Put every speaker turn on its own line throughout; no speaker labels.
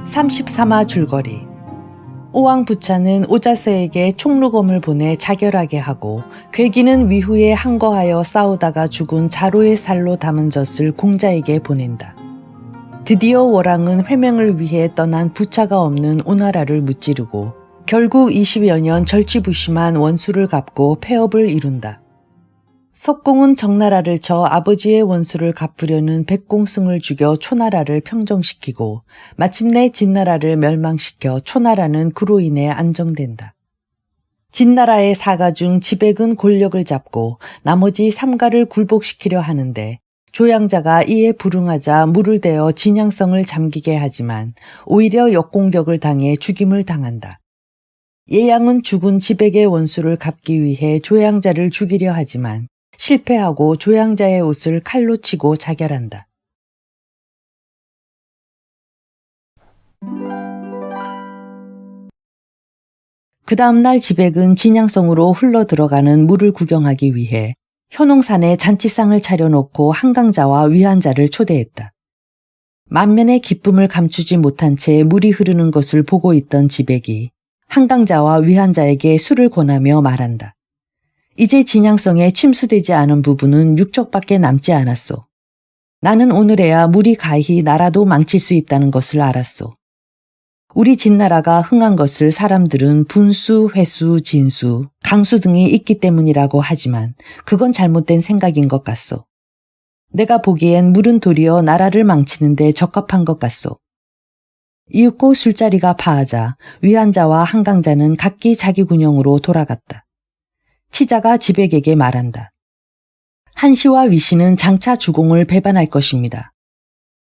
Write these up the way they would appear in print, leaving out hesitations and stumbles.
(33화) 줄거리. 오왕부차는 오자스에게 총루검을 보내 자결하게 하고 괴기는 위후에 항거하여 싸우다가 죽은 자로의 살로 담은 젖을 공자에게 보낸다. 드디어 월왕은 회명을 위해 떠난 부차가 없는 오나라를 무찌르고 결국 20여 년 절치부심한 원수를 갚고 폐업을 이룬다. 석공은 적나라를 쳐 아버지의 원수를 갚으려는 백공승을 죽여 초나라를 평정시키고 마침내 진나라를 멸망시켜 초나라는 그로 인해 안정된다. 진나라의 4가 중 지백은 권력을 잡고 나머지 3가를 굴복시키려 하는데 조양자가 이에 불응하자 물을 대어 진양성을 잠기게 하지만 오히려 역공격을 당해 죽임을 당한다. 예양은 죽은 지백의 원수를 갚기 위해 조양자를 죽이려 하지만 실패하고 조양자의 옷을 칼로 치고 자결한다. 그 다음날 지백은 진양성으로 흘러 들어가는 물을 구경하기 위해 현홍산에 잔치상을 차려놓고 한강자와 위한자를 초대했다. 만면의 기쁨을 감추지 못한 채 물이 흐르는 것을 보고 있던 지백이 한강자와 위한자에게 술을 권하며 말한다. 이제 진양성에 침수되지 않은 부분은 육적밖에 남지 않았소. 나는 오늘에야 물이 가히 나라도 망칠 수 있다는 것을 알았소. 우리 진나라가 흥한 것을 사람들은 분수, 회수, 진수, 강수 등이 있기 때문이라고 하지만 그건 잘못된 생각인 것 같소. 내가 보기엔 물은 도리어 나라를 망치는 데 적합한 것 같소. 이윽고 술자리가 파하자 위한자와 한강자는 각기 자기 군영으로 돌아갔다. 치자가 지백에게 말한다. 한시와 위시는 장차 주공을 배반할 것입니다.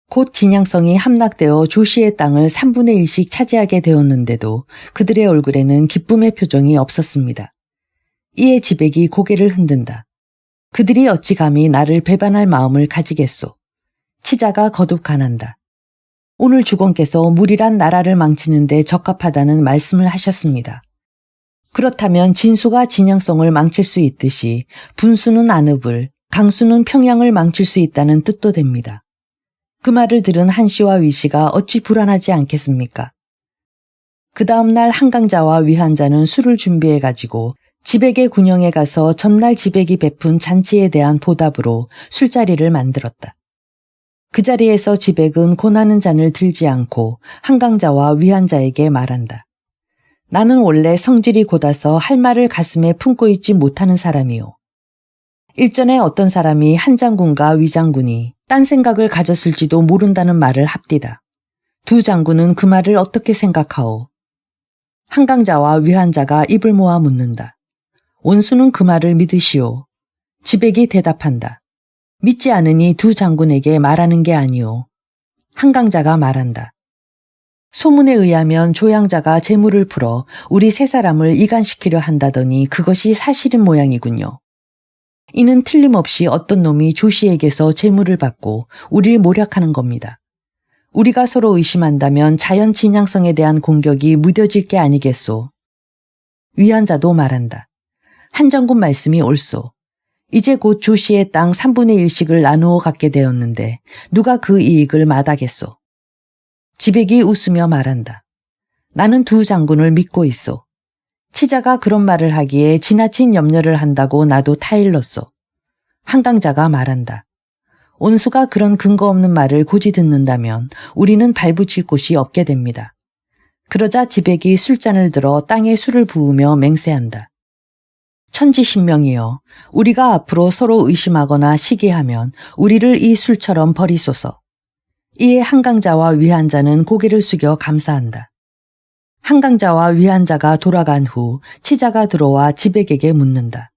곧 진양성이 함락되어 조씨의 땅을 3분의 1씩 차지하게 되었는데도 그들의 얼굴에는 기쁨의 표정이 없었습니다. 이에 지백이 고개를 흔든다. 그들이 어찌 감히 나를 배반할 마음을 가지겠소. 치자가 거듭 간한다. 오늘 주공께서 물이란 나라를 망치는 데 적합하다는 말씀을 하셨습니다. 그렇다면 진수가 진양성을 망칠 수 있듯이 분수는 안읍을, 강수는 평양을 망칠 수 있다는 뜻도 됩니다. 그 말을 들은 한시와 위시가 어찌 불안하지 않겠습니까? 그 다음날 한강자와 위한자는 술을 준비해가지고 지백의 군영에 가서 전날 지백이 베푼 잔치에 대한 보답으로 술자리를 만들었다. 그 자리에서 지백은 고나는 잔을 들지 않고 한강자와 위한자에게 말한다. 나는 원래 성질이 곧아서 할 말을 가슴에 품고 있지 못하는 사람이요. 일전에 어떤 사람이 한 장군과 위 장군이 딴 생각을 가졌을지도 모른다는 말을 합디다. 두 장군은 그 말을 어떻게 생각하오? 한강자와 위한자가 입을 모아 묻는다. 원수는 그 말을 믿으시오. 지백이 대답한다. 믿지 않으니 두 장군에게 말하는 게 아니오. 한강자가 말한다. 소문에 의하면 조양자가 재물을 풀어 우리 세 사람을 이간시키려 한다더니 그것이 사실인 모양이군요. 이는 틀림없이 어떤 놈이 조씨에게서 재물을 받고 우리를 모략하는 겁니다. 우리가 서로 의심한다면 자연 진양성에 대한 공격이 무뎌질 게 아니겠소. 위한자도 말한다. 한 장군 말씀이 옳소. 이제 곧 조씨의 땅 3분의 1씩을 나누어 갖게 되었는데 누가 그 이익을 마다겠소. 지백이 웃으며 말한다. 나는 두 장군을 믿고 있소. 치자가 그런 말을 하기에 지나친 염려를 한다고 나도 타일렀소. 한강자가 말한다. 원수가 그런 근거 없는 말을 고지 듣는다면 우리는 발붙일 곳이 없게 됩니다. 그러자 지백이 술잔을 들어 땅에 술을 부으며 맹세한다. 천지신명이여, 우리가 앞으로 서로 의심하거나 시기하면 우리를 이 술처럼 버리소서. 이에 한강자와 위한자는 고개를 숙여 감사한다. 한강자와 위한자가 돌아간 후 치자가 들어와 지백에게 묻는다.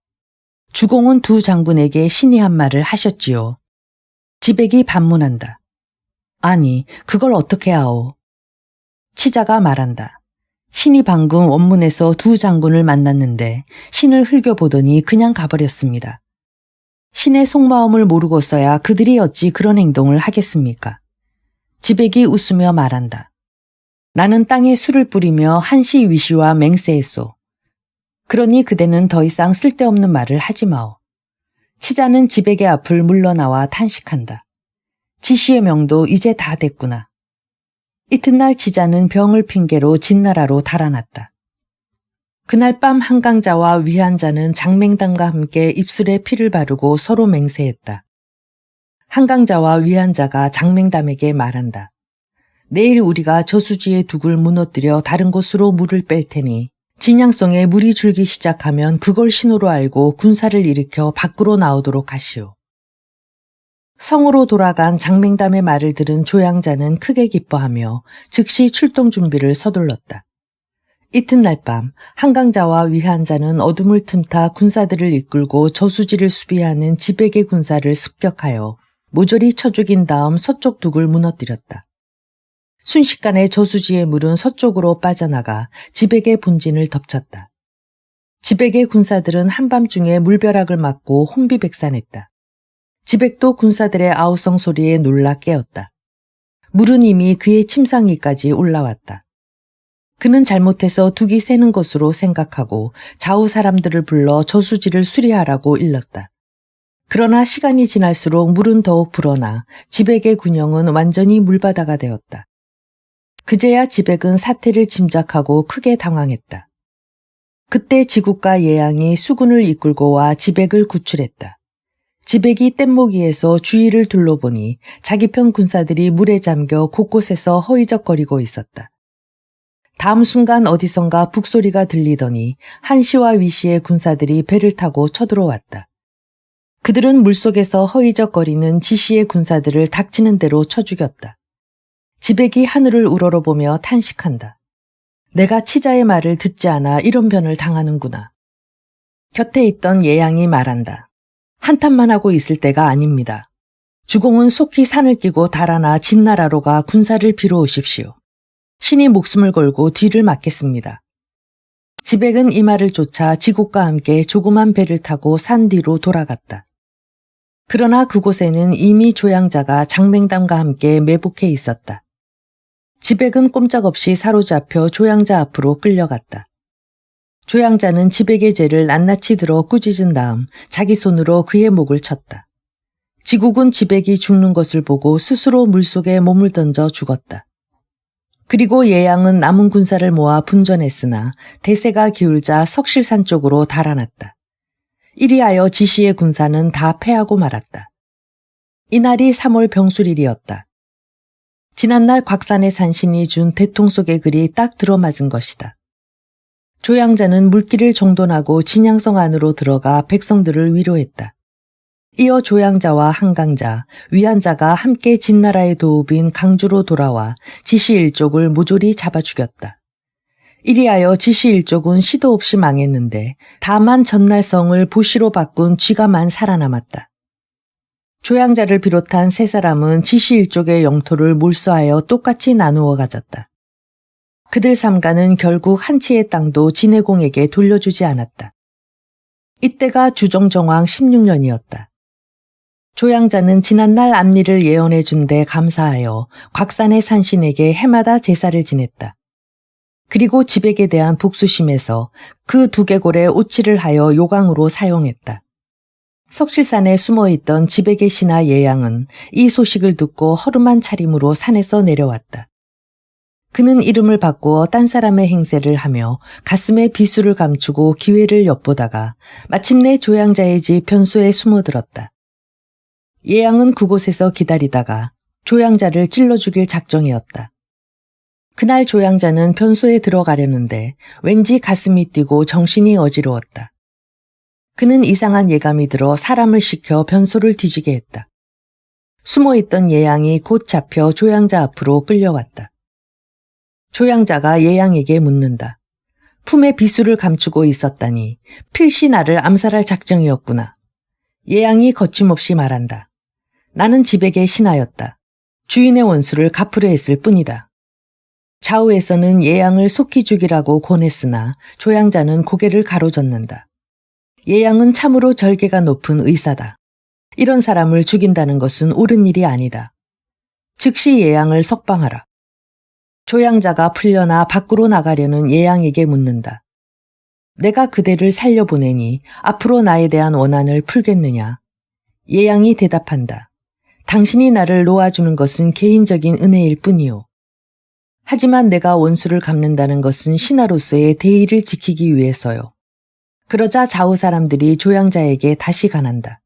주공은 두 장군에게 신이 한 말을 하셨지요. 지백이 반문한다. 아니, 그걸 어떻게 아오? 치자가 말한다. 신이 방금 원문에서 두 장군을 만났는데 신을 흘겨보더니 그냥 가버렸습니다. 신의 속마음을 모르고서야 그들이 어찌 그런 행동을 하겠습니까? 지백이 웃으며 말한다. 나는 땅에 술을 뿌리며 한시 위시와 맹세했소. 그러니 그대는 더 이상 쓸데없는 말을 하지 마오. 치자는 지백의 앞을 물러나와 탄식한다. 지씨의 명도 이제 다 됐구나. 이튿날 치자는 병을 핑계로 진나라로 달아났다. 그날 밤 한강자와 위한자는 장맹단과 함께 입술에 피를 바르고 서로 맹세했다. 한강자와 위한자가 장맹담에게 말한다. 내일 우리가 저수지의 둑을 무너뜨려 다른 곳으로 물을 뺄 테니 진양성에 물이 줄기 시작하면 그걸 신호로 알고 군사를 일으켜 밖으로 나오도록 하시오. 성으로 돌아간 장맹담의 말을 들은 조양자는 크게 기뻐하며 즉시 출동 준비를 서둘렀다. 이튿날 밤 한강자와 위한자는 어둠을 틈타 군사들을 이끌고 저수지를 수비하는 지백의 군사를 습격하여 모조리 쳐 죽인 다음 서쪽 둑을 무너뜨렸다. 순식간에 저수지의 물은 서쪽으로 빠져나가 지백의 본진을 덮쳤다. 지백의 군사들은 한밤중에 물벼락을 맞고 혼비백산했다. 지백도 군사들의 아우성 소리에 놀라 깨었다. 물은 이미 그의 침상위까지 올라왔다. 그는 잘못해서 둑이 새는 것으로 생각하고 좌우 사람들을 불러 저수지를 수리하라고 일렀다. 그러나 시간이 지날수록 물은 더욱 불어나 지백의 군영은 완전히 물바다가 되었다. 그제야 지백은 사태를 짐작하고 크게 당황했다. 그때 지국과 예양이 수군을 이끌고 와 지백을 구출했다. 지백이 뗏목위에서 주위를 둘러보니 자기 편 군사들이 물에 잠겨 곳곳에서 허이적거리고 있었다. 다음 순간 어디선가 북소리가 들리더니 한시와 위시의 군사들이 배를 타고 쳐들어왔다. 그들은 물속에서 허이적거리는 지시의 군사들을 닥치는 대로 쳐 죽였다. 지백이 하늘을 우러러보며 탄식한다. 내가 치자의 말을 듣지 않아 이런 변을 당하는구나. 곁에 있던 예양이 말한다. 한탄만 하고 있을 때가 아닙니다. 주공은 속히 산을 끼고 달아나 진나라로 가 군사를 빌어오십시오. 신이 목숨을 걸고 뒤를 막겠습니다. 지백은 이 말을 쫓아 지국과 함께 조그만 배를 타고 산 뒤로 돌아갔다. 그러나 그곳에는 이미 조양자가 장맹담과 함께 매복해 있었다. 지백은 꼼짝없이 사로잡혀 조양자 앞으로 끌려갔다. 조양자는 지백의 죄를 낱낱이 들어 꾸짖은 다음 자기 손으로 그의 목을 쳤다. 지국은 지백이 죽는 것을 보고 스스로 물속에 몸을 던져 죽었다. 그리고 예양은 남은 군사를 모아 분전했으나 대세가 기울자 석실산 쪽으로 달아났다. 이리하여 지시의 군사는 다 패하고 말았다. 이날이 3월 병술일이었다. 지난날 곽산의 산신이 준 대통 속의 글이 딱 들어맞은 것이다. 조양자는 물길을 정돈하고 진양성 안으로 들어가 백성들을 위로했다. 이어 조양자와 한강자, 위한자가 함께 진나라의 도읍인 강주로 돌아와 지시 일족을 모조리 잡아 죽였다. 이리하여 지시 일족은 시도 없이 망했는데 다만 전날 성을 보시로 바꾼 쥐가만 살아남았다. 조양자를 비롯한 세 사람은 지시 일족의 영토를 몰수하여 똑같이 나누어 가졌다. 그들 삼가는 결국 한치의 땅도 진해공에게 돌려주지 않았다. 이때가 주정정왕 16년이었다. 조양자는 지난날 앞일을 예언해 준 데 감사하여 곽산의 산신에게 해마다 제사를 지냈다. 그리고 지백에 대한 복수심에서 그 두개골에 오치를 하여 요강으로 사용했다. 석실산에 숨어있던 지백의 신하 예양은 이 소식을 듣고 허름한 차림으로 산에서 내려왔다. 그는 이름을 바꾸어 딴 사람의 행세를 하며 가슴에 비수를 감추고 기회를 엿보다가 마침내 조양자의 집 변소에 숨어들었다. 예양은 그곳에서 기다리다가 조양자를 찔러 죽일 작정이었다. 그날 조양자는 변소에 들어가려는데 왠지 가슴이 뛰고 정신이 어지러웠다. 그는 이상한 예감이 들어 사람을 시켜 변소를 뒤지게 했다. 숨어있던 예양이 곧 잡혀 조양자 앞으로 끌려왔다. 조양자가 예양에게 묻는다. 품에 비수를 감추고 있었다니 필시 나를 암살할 작정이었구나. 예양이 거침없이 말한다. 나는 지백의 신하였다. 주인의 원수를 갚으려 했을 뿐이다. 좌우에서는 예양을 속히 죽이라고 권했으나 조양자는 고개를 가로젓는다. 예양은 참으로 절개가 높은 의사다. 이런 사람을 죽인다는 것은 옳은 일이 아니다. 즉시 예양을 석방하라. 조양자가 풀려나 밖으로 나가려는 예양에게 묻는다. 내가 그대를 살려보내니 앞으로 나에 대한 원한을 풀겠느냐? 예양이 대답한다. 당신이 나를 놓아주는 것은 개인적인 은혜일 뿐이요. 하지만 내가 원수를 갚는다는 것은 신하로서의 대의를 지키기 위해서요. 그러자 좌우 사람들이 조양자에게 다시 간한다.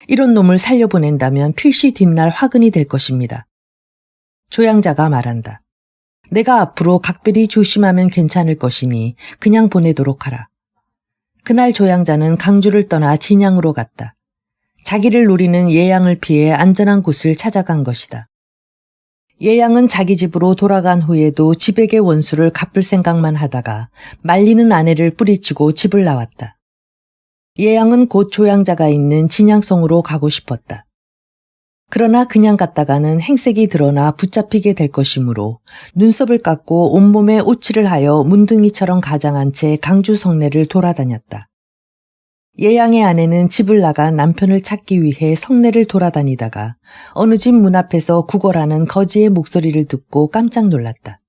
이런 놈을 살려보낸다면 필시 뒷날 화근이 될 것입니다. 조양자가 말한다. 내가 앞으로 각별히 조심하면 괜찮을 것이니 그냥 보내도록 하라. 그날 조양자는 강주를 떠나 진양으로 갔다. 자기를 노리는 예양을 피해 안전한 곳을 찾아간 것이다. 예양은 자기 집으로 돌아간 후에도 지백의 원수를 갚을 생각만 하다가 말리는 아내를 뿌리치고 집을 나왔다. 예양은 곧 조양자가 있는 진양성으로 가고 싶었다. 그러나 그냥 갔다가는 행색이 드러나 붙잡히게 될 것이므로 눈썹을 깎고 온몸에 오칠을 하여 문둥이처럼 가장한 채 강주 성내를 돌아다녔다. 예양의 아내는 집을 나가 남편을 찾기 위해 성내를 돌아다니다가 어느 집 문 앞에서 구걸하는 거지의 목소리를 듣고 깜짝 놀랐다.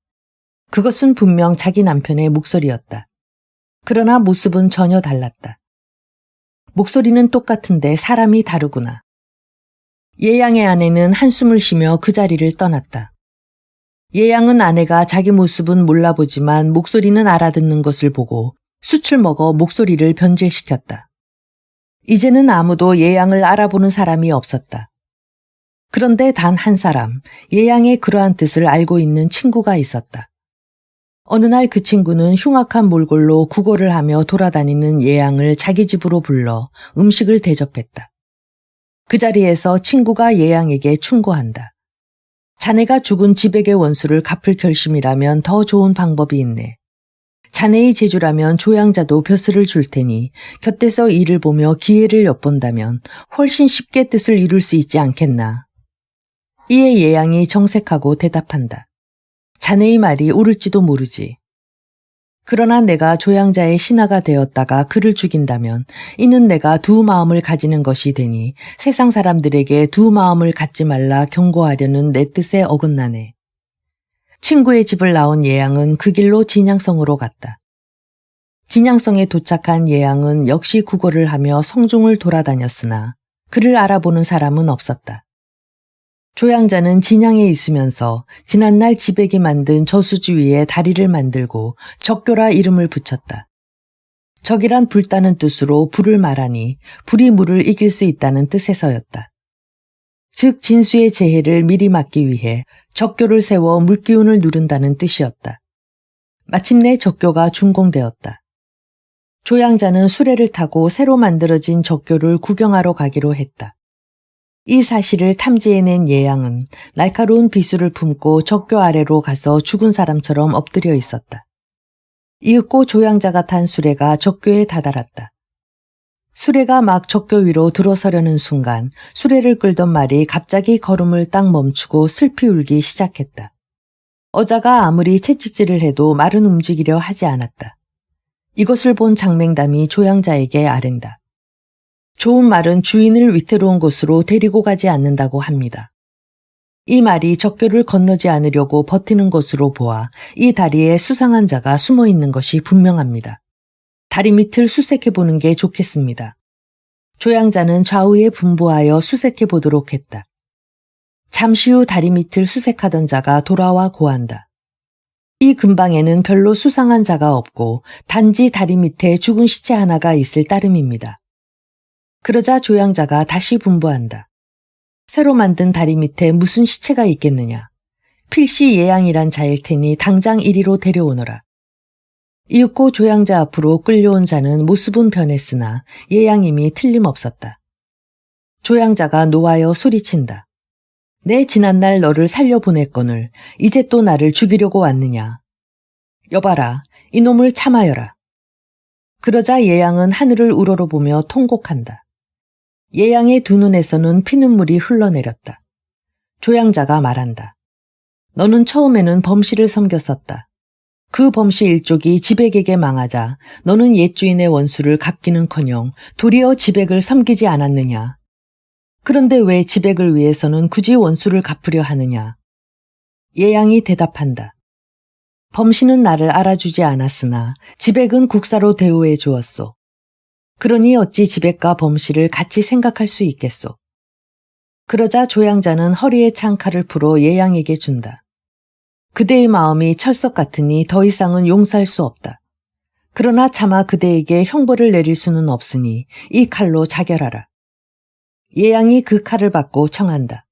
그것은 분명 자기 남편의 목소리였다. 그러나 모습은 전혀 달랐다. 목소리는 똑같은데 사람이 다르구나. 예양의 아내는 한숨을 쉬며 그 자리를 떠났다. 예양은 아내가 자기 모습은 몰라보지만 목소리는 알아듣는 것을 보고 숯을 먹어 목소리를 변질시켰다. 이제는 아무도 예양을 알아보는 사람이 없었다. 그런데 단 한 사람, 예양의 그러한 뜻을 알고 있는 친구가 있었다. 어느 날 그 친구는 흉악한 몰골로 구걸을 하며 돌아다니는 예양을 자기 집으로 불러 음식을 대접했다. 그 자리에서 친구가 예양에게 충고한다. 자네가 죽은 지백의 원수를 갚을 결심이라면 더 좋은 방법이 있네. 자네의 재주라면 조양자도 벼슬을 줄 테니 곁에서 일을 보며 기회를 엿본다면 훨씬 쉽게 뜻을 이룰 수 있지 않겠나. 이에 예양이 정색하고 대답한다. 자네의 말이 옳을지도 모르지. 그러나 내가 조양자의 신하가 되었다가 그를 죽인다면 이는 내가 두 마음을 가지는 것이 되니 세상 사람들에게 두 마음을 갖지 말라 경고하려는 내 뜻에 어긋나네. 친구의 집을 나온 예양은 그 길로 진양성으로 갔다. 진양성에 도착한 예양은 역시 구걸을 하며 성중을 돌아다녔으나 그를 알아보는 사람은 없었다. 조양자는 진양에 있으면서 지난날 지백이 만든 저수지 위에 다리를 만들고 적교라 이름을 붙였다. 적이란 불다는 뜻으로 불을 말하니 불이 물을 이길 수 있다는 뜻에서였다. 즉 진수의 재해를 미리 막기 위해 적교를 세워 물기운을 누른다는 뜻이었다. 마침내 적교가 준공되었다. 조양자는 수레를 타고 새로 만들어진 적교를 구경하러 가기로 했다. 이 사실을 탐지해낸 예양은 날카로운 비수를 품고 적교 아래로 가서 죽은 사람처럼 엎드려 있었다. 이윽고 조양자가 탄 수레가 적교에 다다랐다. 수레가 막 적교 위로 들어서려는 순간 수레를 끌던 말이 갑자기 걸음을 딱 멈추고 슬피 울기 시작했다. 어자가 아무리 채찍질을 해도 말은 움직이려 하지 않았다. 이것을 본 장맹담이 조양자에게 아랜다. 좋은 말은 주인을 위태로운 곳으로 데리고 가지 않는다고 합니다. 이 말이 적교를 건너지 않으려고 버티는 것으로 보아 이 다리에 수상한 자가 숨어 있는 것이 분명합니다. 다리 밑을 수색해 보는 게 좋겠습니다. 조양자는 좌우에 분부하여 수색해 보도록 했다. 잠시 후 다리 밑을 수색하던 자가 돌아와 고한다. 이 근방에는 별로 수상한 자가 없고 단지 다리 밑에 죽은 시체 하나가 있을 따름입니다. 그러자 조양자가 다시 분부한다. 새로 만든 다리 밑에 무슨 시체가 있겠느냐. 필시 예양이란 자일 테니 당장 이리로 데려오너라. 이윽고 조양자 앞으로 끌려온 자는 모습은 변했으나 예양임이 틀림없었다. 조양자가 노하여 소리친다. 내 지난날 너를 살려보냈거늘 이제 또 나를 죽이려고 왔느냐. 여봐라, 이놈을 참아여라. 그러자 예양은 하늘을 우러러보며 통곡한다. 예양의 두 눈에서는 피눈물이 흘러내렸다. 조양자가 말한다. 너는 처음에는 범시를 섬겼었다. 그 범시 일족이 지백에게 망하자 너는 옛 주인의 원수를 갚기는커녕 도리어 지백을 섬기지 않았느냐. 그런데 왜 지백을 위해서는 굳이 원수를 갚으려 하느냐. 예양이 대답한다. 범시는 나를 알아주지 않았으나 지백은 국사로 대우해 주었소. 그러니 어찌 지백과 범실을 같이 생각할 수 있겠소. 그러자 조양자는 허리에 찬 칼을 풀어 예양에게 준다. 그대의 마음이 철석 같으니 더 이상은 용서할 수 없다. 그러나 차마 그대에게 형벌을 내릴 수는 없으니 이 칼로 자결하라. 예양이 그 칼을 받고 청한다.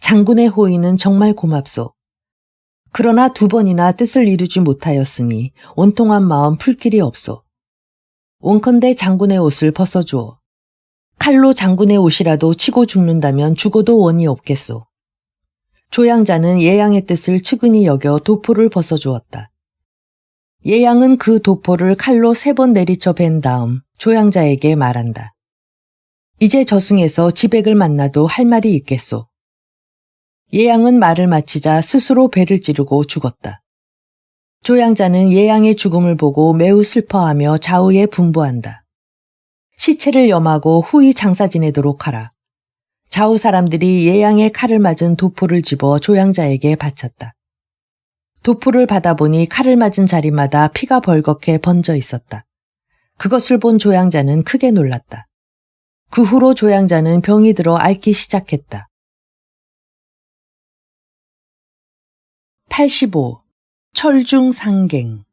장군의 호의는 정말 고맙소. 그러나 2번이나 뜻을 이루지 못하였으니 온통한 마음 풀 길이 없소. 원컨대 장군의 옷을 벗어주오. 칼로 장군의 옷이라도 치고 죽는다면 죽어도 원이 없겠소. 조양자는 예양의 뜻을 측은히 여겨 도포를 벗어주었다. 예양은 그 도포를 칼로 3번 내리쳐 벤 다음 조양자에게 말한다. 이제 저승에서 지백을 만나도 할 말이 있겠소. 예양은 말을 마치자 스스로 배를 찌르고 죽었다. 조양자는 예양의 죽음을 보고 매우 슬퍼하며 좌우에 분부한다. 시체를 염하고 후히 장사 지내도록 하라. 좌우 사람들이 예양의 칼을 맞은 도포를 집어 조양자에게 바쳤다. 도포를 받아보니 칼을 맞은 자리마다 피가 벌겋게 번져 있었다. 그것을 본 조양자는 크게 놀랐다. 그 후로 조양자는 병이 들어 앓기 시작했다. 85. 철중상갱.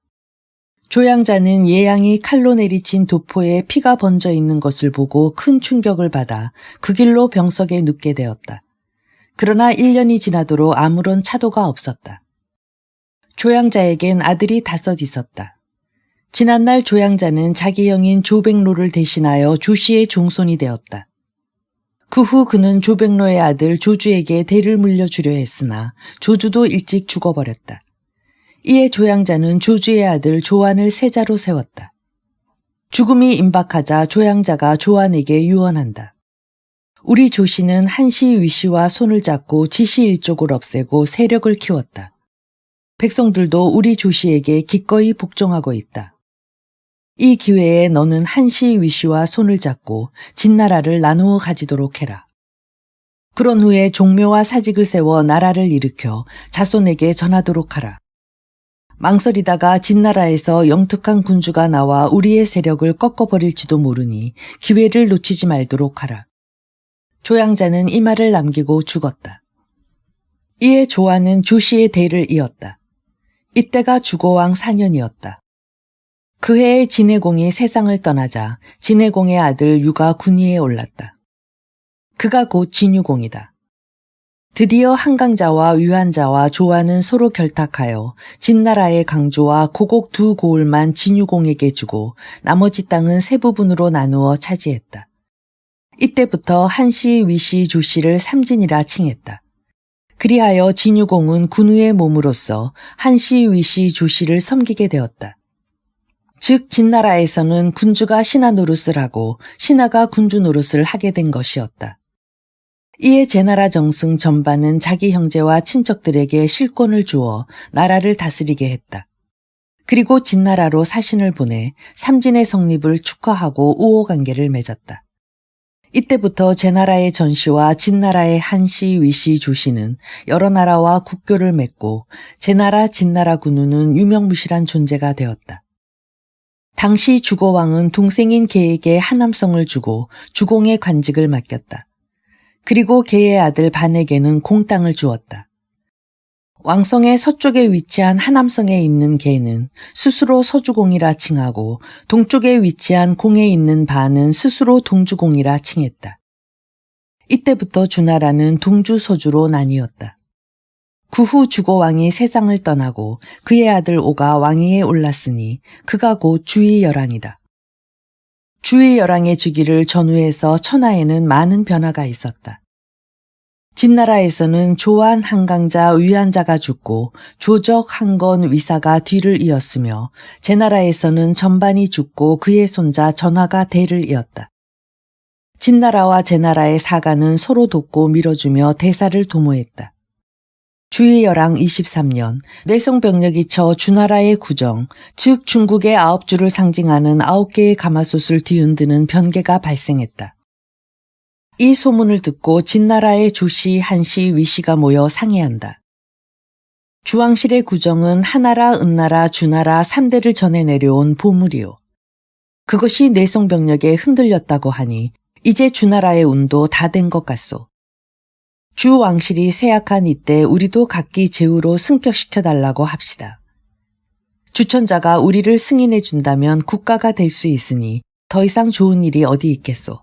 조양자는 예양이 칼로 내리친 도포에 피가 번져 있는 것을 보고 큰 충격을 받아 그 길로 병석에 눕게 되었다. 그러나 1년이 지나도록 아무런 차도가 없었다. 조양자에겐 아들이 5 있었다. 지난날 조양자는 자기 형인 조백로를 대신하여 조씨의 종손이 되었다. 그 후 그는 조백로의 아들 조주에게 대를 물려주려 했으나 조주도 일찍 죽어버렸다. 이에 조양자는 조주의 아들 조안을 세자로 세웠다. 죽음이 임박하자 조양자가 조안에게 유언한다. 우리 조씨는 한시 위씨와 손을 잡고 지시 일족을 없애고 세력을 키웠다. 백성들도 우리 조씨에게 기꺼이 복종하고 있다. 이 기회에 너는 한시 위씨와 손을 잡고 진나라를 나누어 가지도록 해라. 그런 후에 종묘와 사직을 세워 나라를 일으켜 자손에게 전하도록 하라. 망설이다가 진나라에서 영특한 군주가 나와 우리의 세력을 꺾어버릴지도 모르니 기회를 놓치지 말도록 하라. 조양자는 이 말을 남기고 죽었다. 이에 조안은 조씨의 대를 이었다. 이때가 주고왕 4년이었다. 그 해에 진해공이 세상을 떠나자 진해공의 아들 유가 군위에 올랐다. 그가 곧 진유공이다. 드디어 한강자와 위안자와 조안은 서로 결탁하여 진나라의 강주와 고곡 2 고을만 진유공에게 주고 나머지 땅은 3부분으로 나누어 차지했다. 이때부터 한시, 위시, 조씨를 삼진이라 칭했다. 그리하여 진유공은 군우의 몸으로서 한시, 위시, 조씨를 섬기게 되었다. 즉 진나라에서는 군주가 신하 노릇을 하고 신하가 군주 노릇을 하게 된 것이었다. 이에 제나라 정승 전반은 자기 형제와 친척들에게 실권을 주어 나라를 다스리게 했다. 그리고 진나라로 사신을 보내 삼진의 성립을 축하하고 우호관계를 맺었다. 이때부터 제나라의 전시와 진나라의 한시, 위시, 조씨는 여러 나라와 국교를 맺고 제나라, 진나라 군우는 유명무실한 존재가 되었다. 당시 주고왕은 동생인 개에게 하남성을 주고 주공의 관직을 맡겼다. 그리고 개의 아들 반에게는 공땅을 주었다. 왕성의 서쪽에 위치한 하남성에 있는 개는 스스로 서주공이라 칭하고 동쪽에 위치한 공에 있는 반은 스스로 동주공이라 칭했다. 이때부터 주나라는 동주, 서주로 나뉘었다. 그 후 주고왕이 세상을 떠나고 그의 아들 오가 왕위에 올랐으니 그가 곧 주의열왕이다. 주의열왕의 주기를 전후해서 천하에는 많은 변화가 있었다. 진나라에서는 조안, 한강자, 위안자가 죽고 조적, 한건, 위사가 뒤를 이었으며 제나라에서는 전반이 죽고 그의 손자 전화가 대를 이었다. 진나라와 제나라의 사가는 서로 돕고 밀어주며 대사를 도모했다. 주의열왕 23년 내성병력이 쳐 주나라의 구정, 즉 중국의 9주를 상징하는 9개의 가마솥을 뒤흔드는 변개가 발생했다. 이 소문을 듣고 진나라의 조씨, 한씨, 위씨가 모여 상의한다. 주왕실의 구정은 하나라, 은나라, 주나라 3대를 전해 내려온 보물이요. 그것이 뇌송병력에 흔들렸다고 하니 이제 주나라의 운도 다 된 것 같소. 주 왕실이 쇠약한 이때 우리도 각기 제후로 승격시켜달라고 합시다. 주천자가 우리를 승인해 준다면 국가가 될 수 있으니 더 이상 좋은 일이 어디 있겠소.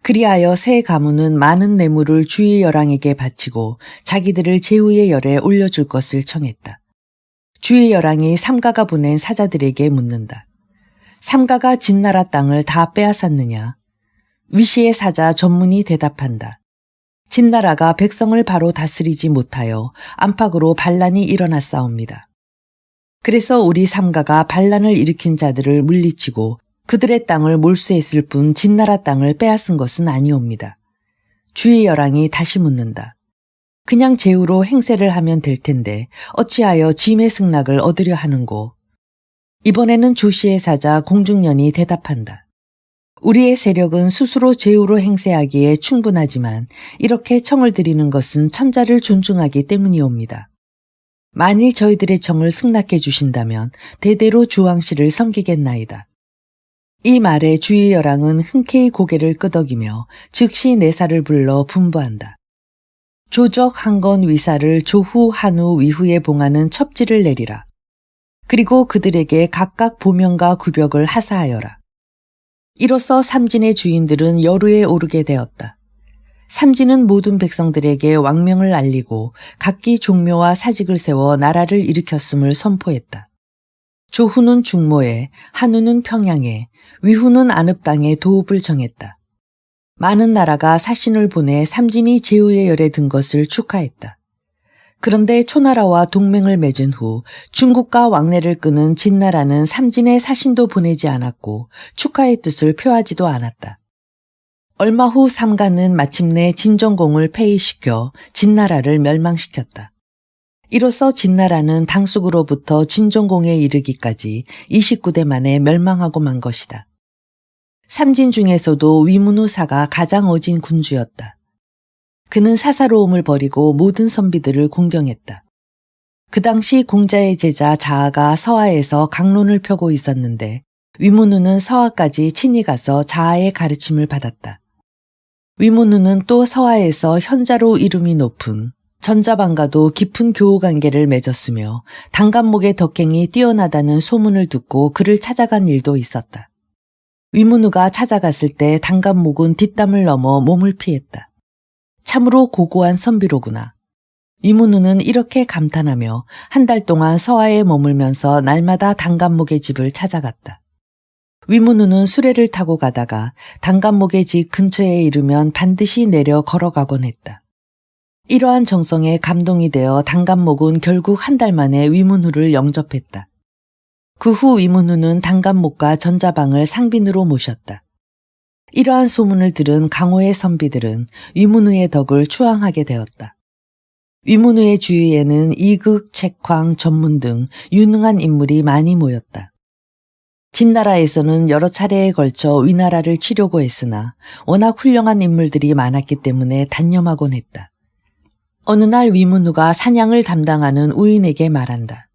그리하여 새 가문은 많은 뇌물을 주의 여랑에게 바치고 자기들을 제후의 열에 올려줄 것을 청했다. 주의 여랑이 삼가가 보낸 사자들에게 묻는다. 삼가가 진나라 땅을 다 빼앗았느냐? 위시의 사자 전문이 대답한다. 진나라가 백성을 바로 다스리지 못하여 안팎으로 반란이 일어났사옵니다. 그래서 우리 삼가가 반란을 일으킨 자들을 물리치고 그들의 땅을 몰수했을 뿐 진나라 땅을 빼앗은 것은 아니옵니다. 주의 여랑이 다시 묻는다. 그냥 제후로 행세를 하면 될 텐데 어찌하여 짐의 승낙을 얻으려 하는고? 이번에는 조시의 사자 공중년이 대답한다. 우리의 세력은 스스로 제후로 행세하기에 충분하지만 이렇게 청을 드리는 것은 천자를 존중하기 때문이옵니다. 만일 저희들의 청을 승낙해 주신다면 대대로 주왕실을 섬기겠나이다. 이 말에 주의 여랑은 흔쾌히 고개를 끄덕이며 즉시 내사를 불러 분부한다. 조적 한건 위사를 조후 한우 위후에 봉하는 첩지를 내리라. 그리고 그들에게 각각 보명과 구벽을 하사하여라. 이로써 삼진의 주인들은 여루에 오르게 되었다. 삼진은 모든 백성들에게 왕명을 알리고 각기 종묘와 사직을 세워 나라를 일으켰음을 선포했다. 조후는 중모에, 한우는 평양에, 위후는 안읍 땅에 도읍을 정했다. 많은 나라가 사신을 보내 삼진이 제후의 열에 든 것을 축하했다. 그런데 초나라와 동맹을 맺은 후 중국과 왕래를 끄는 진나라는 삼진의 사신도 보내지 않았고 축하의 뜻을 표하지도 않았다. 얼마 후 삼가는 마침내 진정공을 폐위시켜 진나라를 멸망시켰다. 이로써 진나라는 당숙으로부터 진정공에 이르기까지 29대 만에 멸망하고 만 것이다. 삼진 중에서도 위문우사가 가장 어진 군주였다. 그는 사사로움을 버리고 모든 선비들을 공경했다. 그 당시 공자의 제자 자아가 서하에서 강론을 펴고 있었는데 위문우는 서하까지 친히 가서 자아의 가르침을 받았다. 위문우는 또 서하에서 현자로 이름이 높은 전자방과도 깊은 교우관계를 맺었으며 단간목의 덕행이 뛰어나다는 소문을 듣고 그를 찾아간 일도 있었다. 위문우가 찾아갔을 때 단간목은 뒷담을 넘어 몸을 피했다. 참으로 고고한 선비로구나. 위문우는 이렇게 감탄하며 한 달 동안 서하에 머물면서 날마다 단간목의 집을 찾아갔다. 위문우는 수레를 타고 가다가 단간목의 집 근처에 이르면 반드시 내려 걸어가곤 했다. 이러한 정성에 감동이 되어 단간목은 결국 한 달 만에 위문우를 영접했다. 그 후 위문우는 단간목과 전자방을 상빈으로 모셨다. 이러한 소문을 들은 강호의 선비들은 위문우의 덕을 추앙하게 되었다. 위문우의 주위에는 이극, 책황, 전문 등 유능한 인물이 많이 모였다. 진나라에서는 여러 차례에 걸쳐 위나라를 치려고 했으나 워낙 훌륭한 인물들이 많았기 때문에 단념하곤 했다. 어느 날 위문우가 사냥을 담당하는 우인에게 말한다.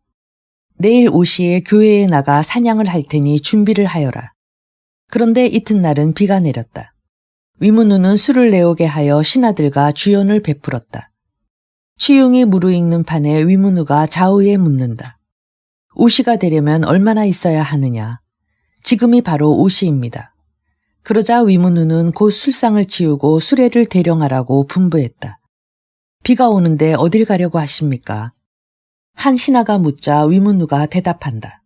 내일 5시에 교회에 나가 사냥을 할 테니 준비를 하여라. 그런데 이튿날은 비가 내렸다. 위문우는 술을 내오게 하여 신하들과 주연을 베풀었다. 취용이 무르익는 판에 위문우가 좌우에 묻는다. 5시가 되려면 얼마나 있어야 하느냐. 지금이 바로 5시입니다. 그러자 위문우는 곧 술상을 치우고 수레를 대령하라고 분부했다. 비가 오는데 어딜 가려고 하십니까? 한 신하가 묻자 위문우가 대답한다.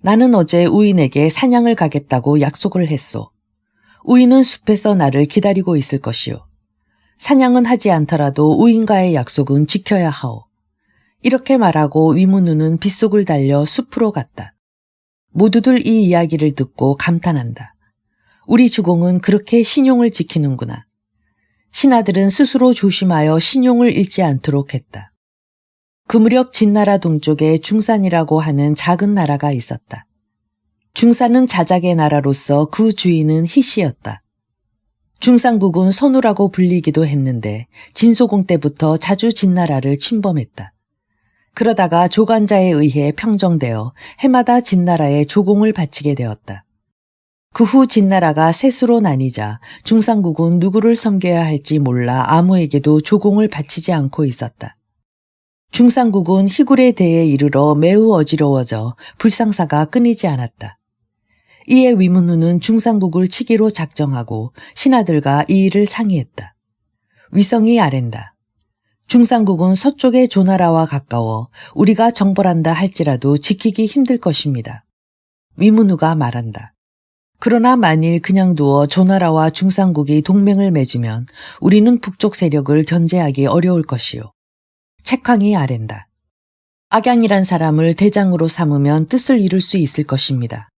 나는 어제 우인에게 사냥을 가겠다고 약속을 했소. 우인은 숲에서 나를 기다리고 있을 것이오. 사냥은 하지 않더라도 우인과의 약속은 지켜야 하오. 이렇게 말하고 위문우는 빗속을 달려 숲으로 갔다. 모두들 이 이야기를 듣고 감탄한다. 우리 주공은 그렇게 신용을 지키는구나. 신하들은 스스로 조심하여 신용을 잃지 않도록 했다. 그 무렵 진나라 동쪽에 중산이라고 하는 작은 나라가 있었다. 중산은 자작의 나라로서 그 주인은 희씨였다. 중산국은 선우라고 불리기도 했는데 진소공 때부터 자주 진나라를 침범했다. 그러다가 조간자에 의해 평정되어 해마다 진나라에 조공을 바치게 되었다. 그 후 진나라가 셋으로 나뉘자 중상국은 누구를 섬겨야 할지 몰라 아무에게도 조공을 바치지 않고 있었다. 중상국은 희굴에 대해 이르러 매우 어지러워져 불상사가 끊이지 않았다. 이에 위문후는 중상국을 치기로 작정하고 신하들과 이 일을 상의했다. 위성이 아랜다. 중상국은 서쪽의 조나라와 가까워 우리가 정벌한다 할지라도 지키기 힘들 것입니다. 위문후가 말한다. 그러나 만일 그냥 두어 조나라와 중상국이 동맹을 맺으면 우리는 북쪽 세력을 견제하기 어려울 것이요. 책황이 아랜다. 악양이란 사람을 대장으로 삼으면 뜻을 이룰 수 있을 것입니다.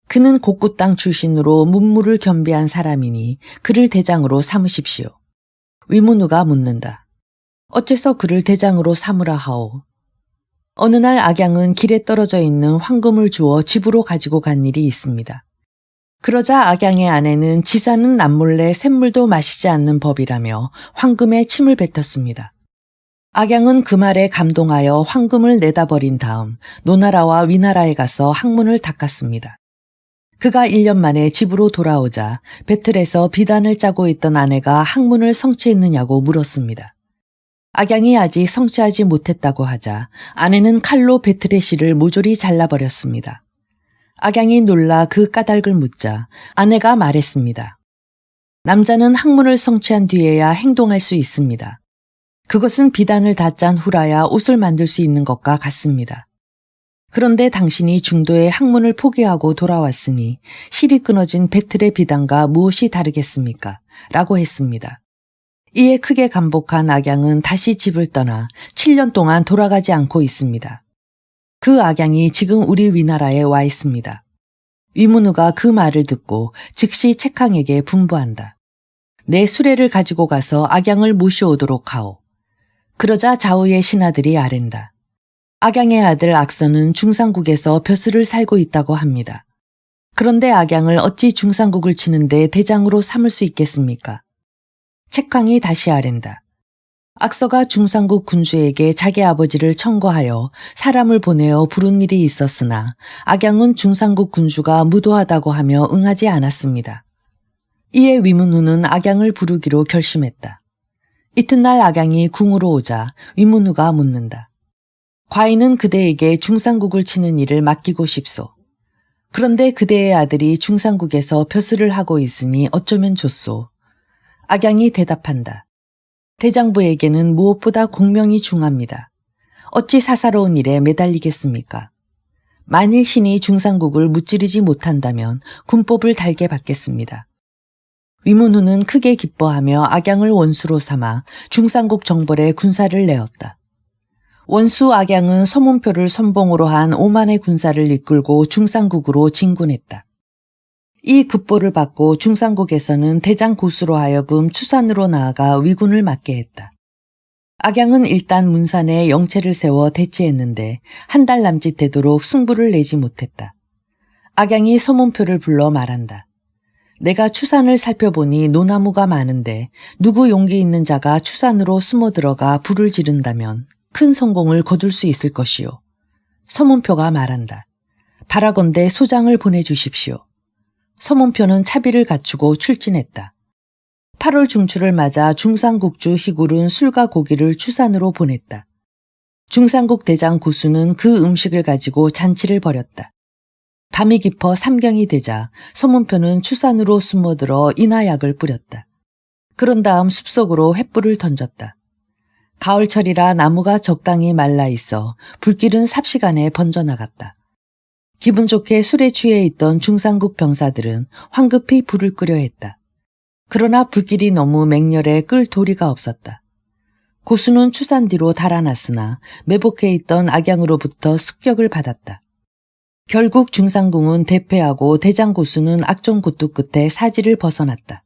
그는 곡구 땅 출신으로 문무를 겸비한 사람이니 그를 대장으로 삼으십시오. 위문후가 묻는다. 어째서 그를 대장으로 삼으라 하오? 어느 날 악양은 길에 떨어져 있는 황금을 주워 집으로 가지고 간 일이 있습니다. 그러자 악양의 아내는 지사는 남몰래 샘물도 마시지 않는 법이라며 황금에 침을 뱉었습니다. 악양은 그 말에 감동하여 황금을 내다 버린 다음 노나라와 위나라에 가서 학문을 닦았습니다. 그가 1년 만에 집으로 돌아오자 배틀에서 비단을 짜고 있던 아내가 학문을 성취했느냐고 물었습니다. 악양이 아직 성취하지 못했다고 하자 아내는 칼로 배틀의 실을 모조리 잘라버렸습니다. 악양이 놀라 그 까닭을 묻자 아내가 말했습니다. 남자는 학문을 성취한 뒤에야 행동할 수 있습니다. 그것은 비단을 다 짠 후라야 옷을 만들 수 있는 것과 같습니다. 그런데 당신이 중도에 학문을 포기하고 돌아왔으니 실이 끊어진 배틀의 비단과 무엇이 다르겠습니까? 라고 했습니다. 이에 크게 감복한 악양은 다시 집을 떠나 7년 동안 돌아가지 않고 있습니다. 그 악양이 지금 우리 위나라에 와 있습니다. 위문후가 그 말을 듣고 즉시 책항에게 분부한다. 내 수레를 가지고 가서 악양을 모셔오도록 하오. 그러자 좌우의 신하들이 아랜다. 악양의 아들 악선은 중상국에서 벼슬을 살고 있다고 합니다. 그런데 악양을 어찌 중상국을 치는데 대장으로 삼을 수 있겠습니까? 책황이 다시 아랜다. 악서가 중상국 군주에게 자기 아버지를 청거하여 사람을 보내어 부른 일이 있었으나 악양은 중상국 군주가 무도하다고 하며 응하지 않았습니다. 이에 위문후는 악양을 부르기로 결심했다. 이튿날 악양이 궁으로 오자 위문후가 묻는다. 과인은 그대에게 중상국을 치는 일을 맡기고 싶소. 그런데 그대의 아들이 중상국에서 벼슬을 하고 있으니 어쩌면 좋소. 악양이 대답한다. 대장부에게는 무엇보다 공명이 중합니다. 어찌 사사로운 일에 매달리겠습니까? 만일 신이 중상국을 무찌르지 못한다면 군법을 달게 받겠습니다. 위문후는 크게 기뻐하며 악양을 원수로 삼아 중상국 정벌에 군사를 내었다. 원수 악양은 서문표를 선봉으로 한 5만의 군사를 이끌고 중상국으로 진군했다. 이 급보를 받고 중상국에서는 대장 고수로 하여금 추산으로 나아가 위군을 맡게 했다. 악양은 일단 문산에 영체를 세워 대치했는데 한 달 남짓 되도록 승부를 내지 못했다. 악양이 서문표를 불러 말한다. 내가 추산을 살펴보니 노나무가 많은데 누구 용기 있는 자가 추산으로 숨어 들어가 불을 지른다면 큰 성공을 거둘 수 있을 것이요. 서문표가 말한다. 바라건대 소장을 보내주십시오. 서문표는 차비를 갖추고 출진했다. 8월 중추를 맞아 중상국주 희굴은 술과 고기를 추산으로 보냈다. 중상국 대장 고수는 그 음식을 가지고 잔치를 벌였다. 밤이 깊어 삼경이 되자 서문표는 추산으로 숨어들어 인하약을 뿌렸다. 그런 다음 숲속으로 횃불을 던졌다. 가을철이라 나무가 적당히 말라 있어 불길은 삽시간에 번져나갔다. 기분 좋게 술에 취해 있던 중상국 병사들은 황급히 불을 끄려 했다. 그러나 불길이 너무 맹렬해 끌 도리가 없었다. 고수는 추산 뒤로 달아났으나 매복해 있던 악양으로부터 습격을 받았다. 결국 중상궁은 대패하고 대장 고수는 악종고투 끝에 사지를 벗어났다.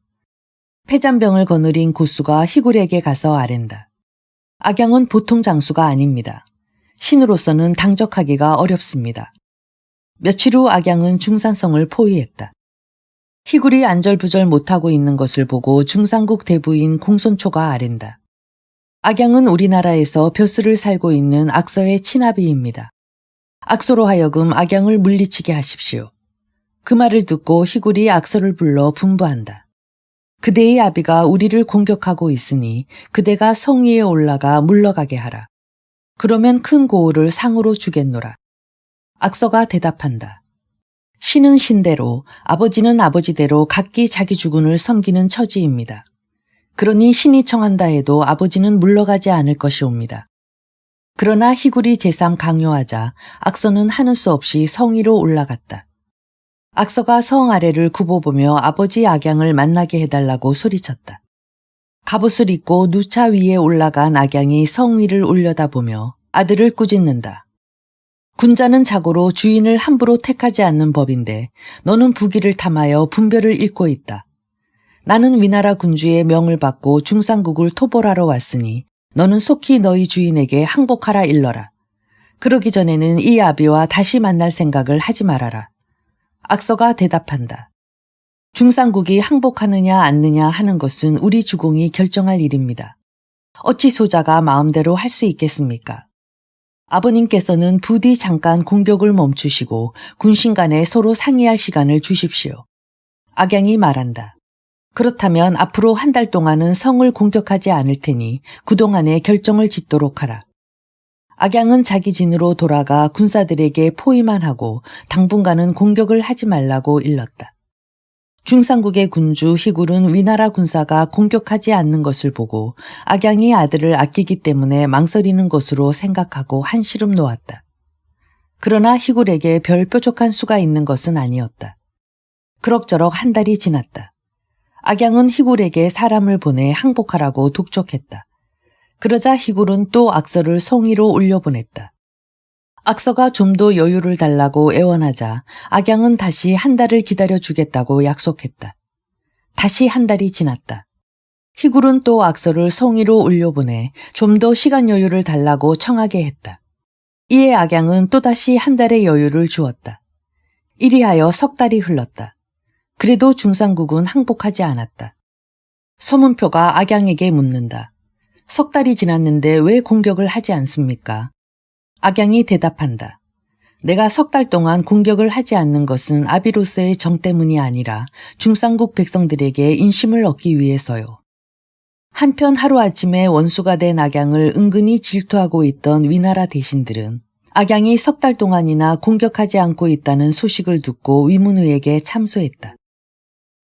패잔병을 거느린 고수가 희굴에게 가서 아랜다. 악양은 보통 장수가 아닙니다. 신으로서는 당적하기가 어렵습니다. 며칠 후 악양은 중산성을 포위했다. 희굴이 안절부절 못하고 있는 것을 보고 중상국 대부인 공손초가 아랜다. 악양은 우리나라에서 벼슬을 살고 있는 악서의 친아비입니다. 악소로 하여금 악양을 물리치게 하십시오. 그 말을 듣고 희굴이 악서를 불러 분부한다. 그대의 아비가 우리를 공격하고 있으니 그대가 성 위에 올라가 물러가게 하라. 그러면 큰 고을을 상으로 주겠노라. 악서가 대답한다. 신은 신대로, 아버지는 아버지대로 각기 자기 주군을 섬기는 처지입니다. 그러니 신이 청한다 해도 아버지는 물러가지 않을 것이옵니다. 그러나 희굴이 제삼 강요하자 악서는 하는 수 없이 성 위로 올라갔다. 악서가 성 아래를 굽어보며 아버지 악양을 만나게 해달라고 소리쳤다. 갑옷을 입고 누차 위에 올라간 악양이 성 위를 올려다보며 아들을 꾸짖는다. 군자는 자고로 주인을 함부로 택하지 않는 법인데 너는 부귀를 탐하여 분별을 잃고 있다. 나는 위나라 군주의 명을 받고 중상국을 토벌하러 왔으니 너는 속히 너희 주인에게 항복하라 일러라. 그러기 전에는 이 아비와 다시 만날 생각을 하지 말아라. 악서가 대답한다. 중상국이 항복하느냐 않느냐 하는 것은 우리 주공이 결정할 일입니다. 어찌 소자가 마음대로 할 수 있겠습니까? 아버님께서는 부디 잠깐 공격을 멈추시고 군신 간에 서로 상의할 시간을 주십시오. 악양이 말한다. 그렇다면 앞으로 한 달 동안은 성을 공격하지 않을 테니 그동안에 결정을 짓도록 하라. 악양은 자기 진으로 돌아가 군사들에게 포위만 하고 당분간은 공격을 하지 말라고 일렀다. 중상국의 군주 희굴은 위나라 군사가 공격하지 않는 것을 보고 악양이 아들을 아끼기 때문에 망설이는 것으로 생각하고 한시름 놓았다. 그러나 희굴에게 별 뾰족한 수가 있는 것은 아니었다. 그럭저럭 한 달이 지났다. 악양은 희굴에게 사람을 보내 항복하라고 독촉했다. 그러자 희굴은 또 악서를 성 위로 올려보냈다. 악서가 좀 더 여유를 달라고 애원하자 악양은 다시 한 달을 기다려주겠다고 약속했다. 다시 한 달이 지났다. 희굴은 또 악서를 성 위로 올려보내 좀 더 시간 여유를 달라고 청하게 했다. 이에 악양은 또다시 한 달의 여유를 주었다. 이리하여 석 달이 흘렀다. 그래도 중상국은 항복하지 않았다. 서문표가 악양에게 묻는다. 석 달이 지났는데 왜 공격을 하지 않습니까? 악양이 대답한다. 내가 석 달 동안 공격을 하지 않는 것은 아비로서의 정 때문이 아니라 중상국 백성들에게 인심을 얻기 위해서요. 한편 하루아침에 원수가 된 악양을 은근히 질투하고 있던 위나라 대신들은 악양이 석 달 동안이나 공격하지 않고 있다는 소식을 듣고 위문우에게 참소했다.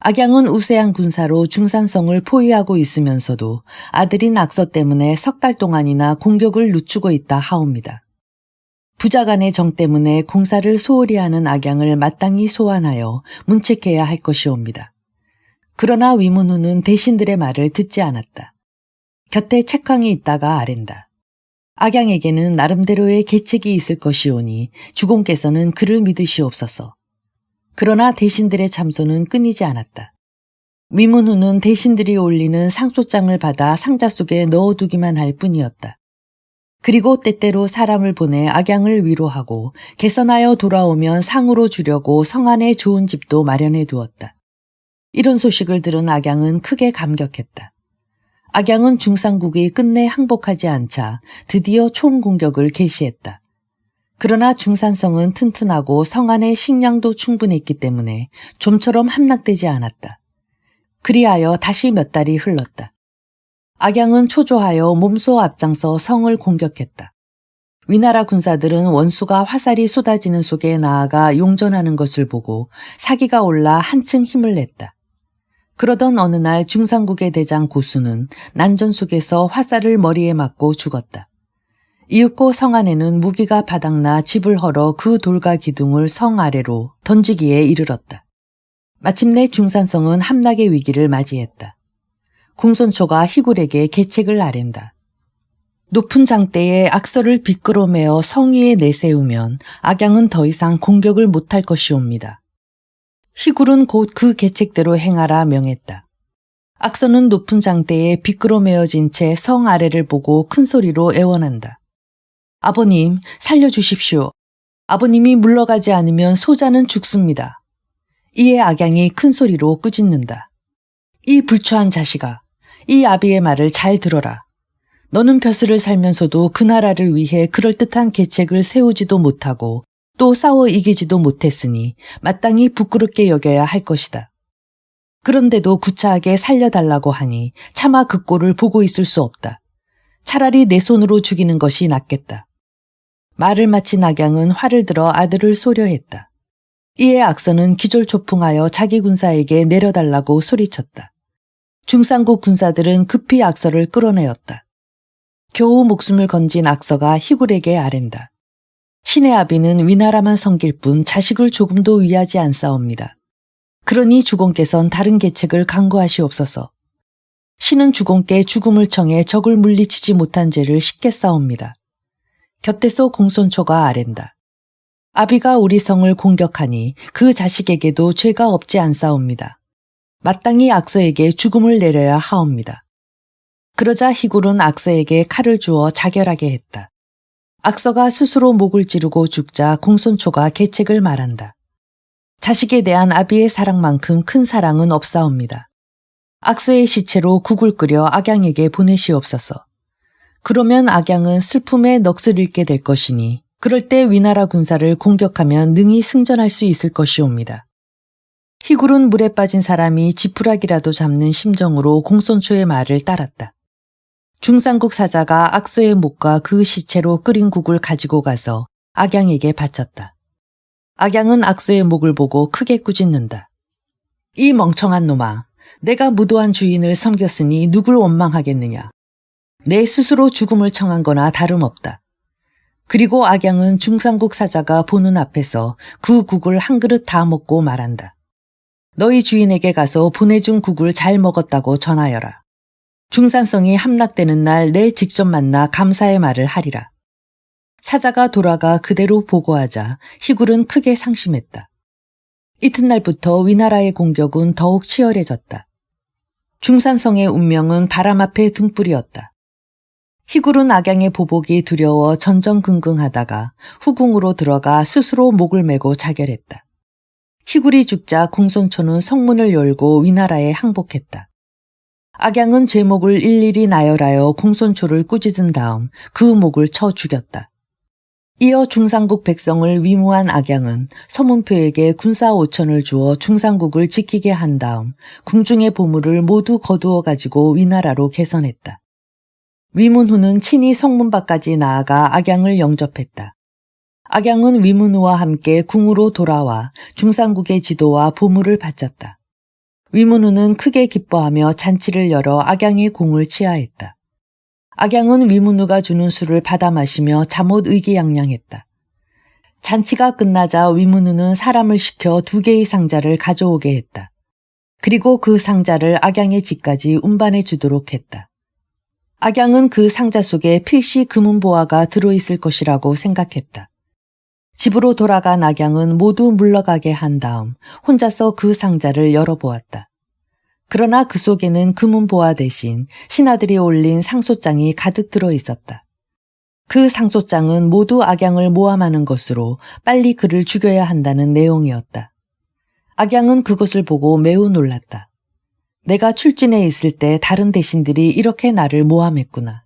악양은 우세한 군사로 중산성을 포위하고 있으면서도 아들인 악서 때문에 석 달 동안이나 공격을 늦추고 있다 하옵니다. 부자간의 정 때문에 공사를 소홀히 하는 악양을 마땅히 소환하여 문책해야 할 것이옵니다. 그러나 위문우는 대신들의 말을 듣지 않았다. 곁에 책강이 있다가 아랜다. 악양에게는 나름대로의 계책이 있을 것이오니 주공께서는 그를 믿으시옵소서. 그러나 대신들의 참소는 끊이지 않았다. 위문우는 대신들이 올리는 상소장을 받아 상자 속에 넣어두기만 할 뿐이었다. 그리고 때때로 사람을 보내 악양을 위로하고 개선하여 돌아오면 상으로 주려고 성 안에 좋은 집도 마련해 두었다. 이런 소식을 들은 악양은 크게 감격했다. 악양은 중상국이 끝내 항복하지 않자 드디어 총공격을 개시했다. 그러나 중산성은 튼튼하고 성 안에 식량도 충분했기 때문에 좀처럼 함락되지 않았다. 그리하여 다시 몇 달이 흘렀다. 악양은 초조하여 몸소 앞장서 성을 공격했다. 위나라 군사들은 원수가 화살이 쏟아지는 속에 나아가 용전하는 것을 보고 사기가 올라 한층 힘을 냈다. 그러던 어느 날 중상국의 대장 고수는 난전 속에서 화살을 머리에 맞고 죽었다. 이윽고 성 안에는 무기가 바닥나 집을 헐어 그 돌과 기둥을 성 아래로 던지기에 이르렀다. 마침내 중산성은 함락의 위기를 맞이했다. 공손초가 희굴에게 계책을 아랜다. 높은 장대에 악서를 비끄러매어 성 위에 내세우면 악양은 더 이상 공격을 못할 것이옵니다. 희굴은 곧 그 계책대로 행하라 명했다. 악서는 높은 장대에 비끄러매어진 채 성 아래를 보고 큰 소리로 애원한다. 아버님, 살려주십시오. 아버님이 물러가지 않으면 소자는 죽습니다. 이에 악양이 큰 소리로 꾸짖는다. 이 불초한 자식아, 이 아비의 말을 잘 들어라. 너는 벼슬을 살면서도 그 나라를 위해 그럴듯한 계책을 세우지도 못하고 또 싸워 이기지도 못했으니 마땅히 부끄럽게 여겨야 할 것이다. 그런데도 구차하게 살려달라고 하니 차마 그 꼴을 보고 있을 수 없다. 차라리 내 손으로 죽이는 것이 낫겠다. 말을 마친 악양은 활을 들어 아들을 쏘려했다. 이에 악선은 기졸초풍하여 자기 군사에게 내려달라고 소리쳤다. 중상국 군사들은 급히 악서를 끌어내었다. 겨우 목숨을 건진 악서가 희굴에게 아랜다. 신의 아비는 위나라만 섬길 뿐 자식을 조금도 위하지 않사옵니다. 그러니 주공께선 다른 계책을 강구하시옵소서. 신은 주공께 죽음을 청해 적을 물리치지 못한 죄를 씻겠사옵니다. 곁에서 공손초가 아랜다. 아비가 우리 성을 공격하니 그 자식에게도 죄가 없지 않사옵니다. 마땅히 악서에게 죽음을 내려야 하옵니다. 그러자 희굴은 악서에게 칼을 주어 자결하게 했다. 악서가 스스로 목을 찌르고 죽자 공손초가 계책을 말한다. 자식에 대한 아비의 사랑만큼 큰 사랑은 없사옵니다. 악서의 시체로 국을 끓여 악양에게 보내시옵소서. 그러면 악양은 슬픔에 넋을 잃게 될 것이니 그럴 때 위나라 군사를 공격하면 능히 승전할 수 있을 것이옵니다. 희굴은 물에 빠진 사람이 지푸라기라도 잡는 심정으로 공손초의 말을 따랐다. 중상국 사자가 악서의 목과 그 시체로 끓인 국을 가지고 가서 악양에게 바쳤다. 악양은 악서의 목을 보고 크게 꾸짖는다. 이 멍청한 놈아, 내가 무도한 주인을 섬겼으니 누굴 원망하겠느냐. 내 스스로 죽음을 청한 거나 다름없다. 그리고 악양은 중상국 사자가 보는 앞에서 그 국을 한 그릇 다 먹고 말한다. 너희 주인에게 가서 보내준 국을 잘 먹었다고 전하여라. 중산성이 함락되는 날 내 직접 만나 감사의 말을 하리라. 사자가 돌아가 그대로 보고하자 희굴은 크게 상심했다. 이튿날부터 위나라의 공격은 더욱 치열해졌다. 중산성의 운명은 바람 앞에 등불이었다. 희굴은 악양의 보복이 두려워 전전긍긍하다가 후궁으로 들어가 스스로 목을 메고 자결했다. 희굴이 죽자 공손초는 성문을 열고 위나라에 항복했다. 악양은 제목을 일일이 나열하여 공손초를 꾸짖은 다음 그 목을 쳐 죽였다. 이어 중상국 백성을 위무한 악양은 서문표에게 군사 5천을 주어 중상국을 지키게 한 다음 궁중의 보물을 모두 거두어 가지고 위나라로 개선했다. 위문후는 친히 성문 밖까지 나아가 악양을 영접했다. 악양은 위문후와 함께 궁으로 돌아와 중상국의 지도와 보물을 바쳤다. 위문후는 크게 기뻐하며 잔치를 열어 악양의 공을 치하했다. 악양은 위문후가 주는 술을 받아 마시며 잠옷 의기양양했다. 잔치가 끝나자 위문후는 사람을 시켜 2개의 상자를 가져오게 했다. 그리고 그 상자를 악양의 집까지 운반해 주도록 했다. 악양은 그 상자 속에 필시 금은보화가 들어있을 것이라고 생각했다. 집으로 돌아간 악양은 모두 물러가게 한 다음 혼자서 그 상자를 열어보았다. 그러나 그 속에는 금은보화 대신 신하들이 올린 상소장이 가득 들어있었다. 그 상소장은 모두 악양을 모함하는 것으로 빨리 그를 죽여야 한다는 내용이었다. 악양은 그것을 보고 매우 놀랐다. 내가 출진해 있을 때 다른 대신들이 이렇게 나를 모함했구나.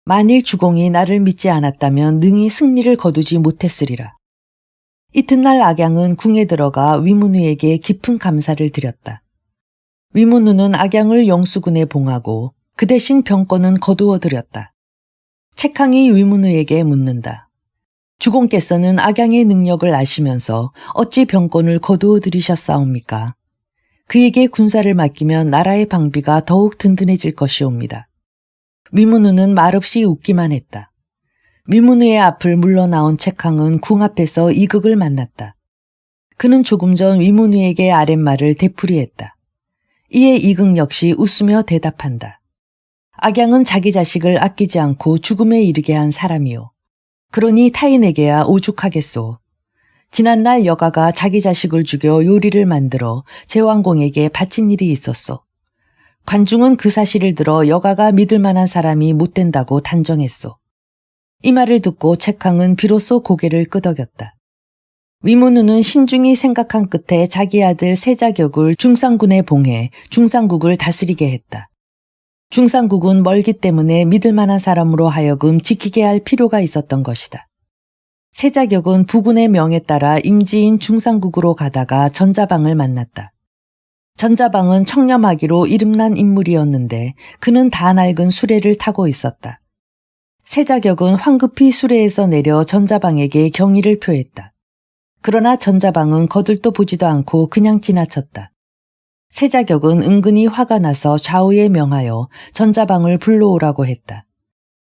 만일 주공이 나를 믿지 않았다면 능히 승리를 거두지 못했으리라. 이튿날 악양은 궁에 들어가 위문후에게 깊은 감사를 드렸다. 위문후는 악양을 영수군에 봉하고 그 대신 병권은 거두어 드렸다. 책항이 위문후에게 묻는다. 주공께서는 악양의 능력을 아시면서 어찌 병권을 거두어 들이셨사옵니까? 그에게 군사를 맡기면 나라의 방비가 더욱 든든해질 것이옵니다. 위문후는 말없이 웃기만 했다. 위문후의 앞을 물러나온 책항은 궁 앞에서 이극을 만났다. 그는 조금 전 위문후에게 아랫말을 되풀이했다. 이에 이극 역시 웃으며 대답한다. 악양은 자기 자식을 아끼지 않고 죽음에 이르게 한 사람이요. 그러니 타인에게야 오죽하겠소. 지난날 여가가 자기 자식을 죽여 요리를 만들어 제왕공에게 바친 일이 있었소. 관중은 그 사실을 들어 여가가 믿을 만한 사람이 못 된다고 단정했소. 이 말을 듣고 책항은 비로소 고개를 끄덕였다. 위문후는 신중히 생각한 끝에 자기 아들 세자격을 중상군에 봉해 중상국을 다스리게 했다. 중상국은 멀기 때문에 믿을 만한 사람으로 하여금 지키게 할 필요가 있었던 것이다. 세자격은 부군의 명에 따라 임지인 중상국으로 가다가 전자방을 만났다. 전자방은 청렴하기로 이름난 인물이었는데 그는 다 낡은 수레를 타고 있었다. 세자격은 황급히 수레에서 내려 전자방에게 경의를 표했다. 그러나 전자방은 거들떠 보지도 않고 그냥 지나쳤다. 세자격은 은근히 화가 나서 좌우에 명하여 전자방을 불러오라고 했다.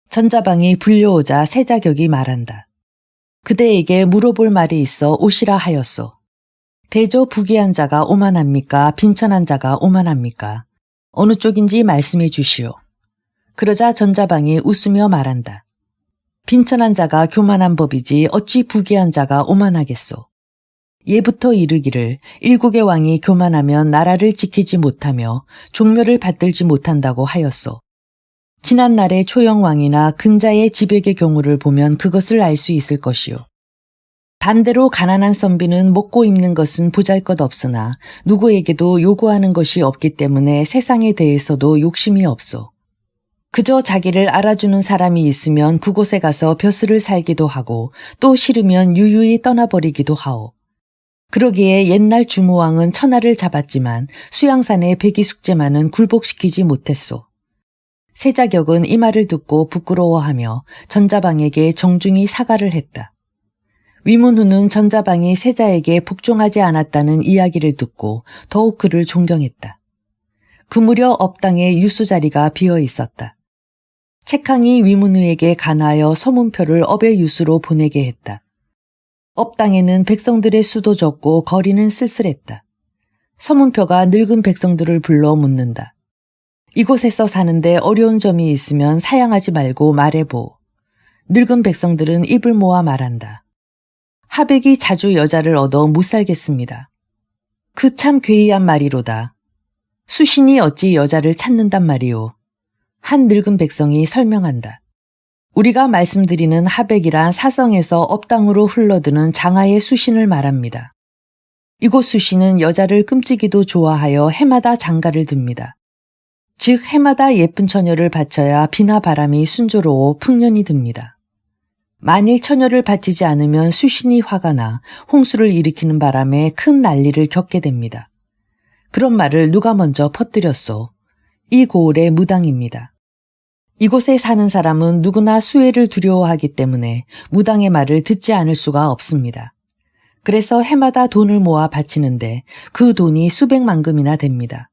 전자방이 불려오자 세자격이 말한다. 그대에게 물어볼 말이 있어 오시라 하였소. 대저 부귀한 자가 오만합니까? 빈천한 자가 오만합니까? 어느 쪽인지 말씀해 주시오. 그러자 전자방이 웃으며 말한다. 빈천한 자가 교만한 법이지 어찌 부귀한 자가 오만하겠소. 예부터 이르기를 일국의 왕이 교만하면 나라를 지키지 못하며 종묘를 받들지 못한다고 하였소. 지난날의 초영왕이나 근자의 지백의 경우를 보면 그것을 알 수 있을 것이오. 반대로 가난한 선비는 먹고 입는 것은 보잘것없으나 누구에게도 요구하는 것이 없기 때문에 세상에 대해서도 욕심이 없소. 그저 자기를 알아주는 사람이 있으면 그곳에 가서 벼슬을 살기도 하고 또 싫으면 유유히 떠나버리기도 하오. 그러기에 옛날 주무왕은 천하를 잡았지만 수양산의 백이숙제만은 굴복시키지 못했소. 세자격은 이 말을 듣고 부끄러워하며 전자방에게 정중히 사과를 했다. 위문후는 전자방이 세자에게 복종하지 않았다는 이야기를 듣고 더욱 그를 존경했다. 그 무렵 업당에 유수 자리가 비어 있었다. 책항이 위문후에게 간하여 서문표를 업의 유수로 보내게 했다. 업당에는 백성들의 수도 적고 거리는 쓸쓸했다. 서문표가 늙은 백성들을 불러 묻는다. 이곳에서 사는데 어려운 점이 있으면 사양하지 말고 말해보. 늙은 백성들은 입을 모아 말한다. 하백이 자주 여자를 얻어 못 살겠습니다. 그 참 괴이한 말이로다. 수신이 어찌 여자를 찾는단 말이오. 한 늙은 백성이 설명한다. 우리가 말씀드리는 하백이란 사성에서 업당으로 흘러드는 장하의 수신을 말합니다. 이곳 수신은 여자를 끔찍이도 좋아하여 해마다 장가를 듭니다. 즉 해마다 예쁜 처녀를 바쳐야 비나 바람이 순조로워 풍년이 듭니다. 만일 처녀를 바치지 않으면 수신이 화가 나 홍수를 일으키는 바람에 큰 난리를 겪게 됩니다. 그런 말을 누가 먼저 퍼뜨렸소? 이 고을의 무당입니다. 이곳에 사는 사람은 누구나 수혜를 두려워하기 때문에 무당의 말을 듣지 않을 수가 없습니다. 그래서 해마다 돈을 모아 바치는데 그 돈이 수백만금이나 됩니다.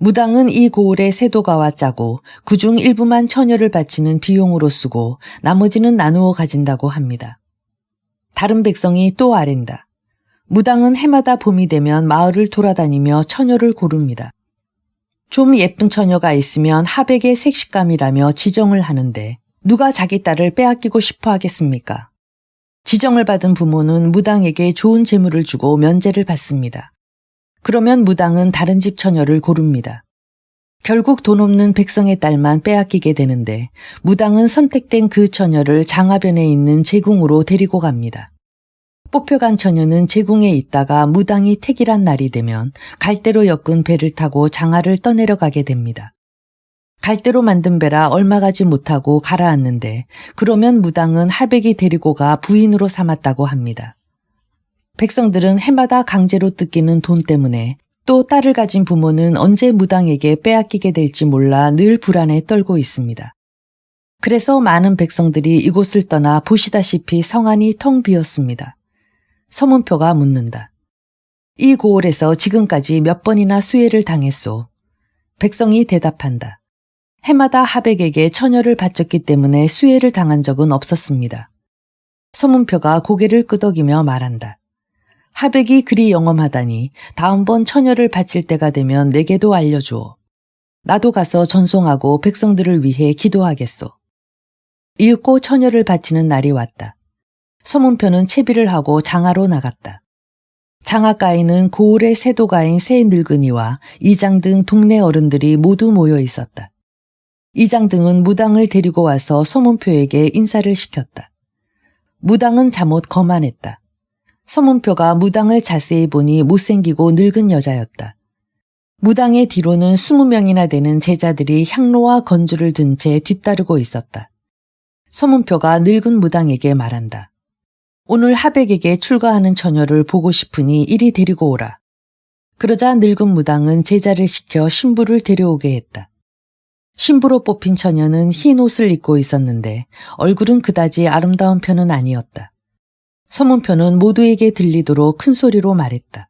무당은 이 고을의 세도가와 짜고 그중 일부만 처녀를 바치는 비용으로 쓰고 나머지는 나누어 가진다고 합니다. 다른 백성이 또 아랜다. 무당은 해마다 봄이 되면 마을을 돌아다니며 처녀를 고릅니다. 좀 예쁜 처녀가 있으면 하백의 색식감이라며 지정을 하는데 누가 자기 딸을 빼앗기고 싶어 하겠습니까? 지정을 받은 부모는 무당에게 좋은 재물을 주고 면제를 받습니다. 그러면 무당은 다른 집 처녀를 고릅니다. 결국 돈 없는 백성의 딸만 빼앗기게 되는데 무당은 선택된 그 처녀를 장하변에 있는 제궁으로 데리고 갑니다. 뽑혀간 처녀는 제궁에 있다가 무당이 택일한 날이 되면 갈대로 엮은 배를 타고 장하를 떠내려가게 됩니다. 갈대로 만든 배라 얼마 가지 못하고 가라앉는데 그러면 무당은 하백이 데리고 가 부인으로 삼았다고 합니다. 백성들은 해마다 강제로 뜯기는 돈 때문에 또 딸을 가진 부모는 언제 무당에게 빼앗기게 될지 몰라 늘 불안에 떨고 있습니다. 그래서 많은 백성들이 이곳을 떠나 보시다시피 성안이 텅 비었습니다. 서문표가 묻는다. 이 고을에서 지금까지 몇 번이나 수해를 당했소? 백성이 대답한다. 해마다 하백에게 처녀를 바쳤기 때문에 수해를 당한 적은 없었습니다. 서문표가 고개를 끄덕이며 말한다. 하백이 그리 영험하다니 다음번 처녀를 바칠 때가 되면 내게도 알려주오. 나도 가서 전송하고 백성들을 위해 기도하겠소. 이윽고 처녀를 바치는 날이 왔다. 서문표는 채비를 하고 장하로 나갔다. 장하가에는 고을의 세도가인 세 늙은이와 이장 등 동네 어른들이 모두 모여 있었다. 이장 등은 무당을 데리고 와서 서문표에게 인사를 시켰다. 무당은 잠옷 거만했다. 서문표가 무당을 자세히 보니 못생기고 늙은 여자였다. 무당의 뒤로는 20명이나 되는 제자들이 향로와 건주를 든 채 뒤따르고 있었다. 서문표가 늙은 무당에게 말한다. 오늘 하백에게 출가하는 처녀를 보고 싶으니 이리 데리고 오라. 그러자 늙은 무당은 제자를 시켜 신부를 데려오게 했다. 신부로 뽑힌 처녀는 흰 옷을 입고 있었는데 얼굴은 그다지 아름다운 편은 아니었다. 서문표는 모두에게 들리도록 큰 소리로 말했다.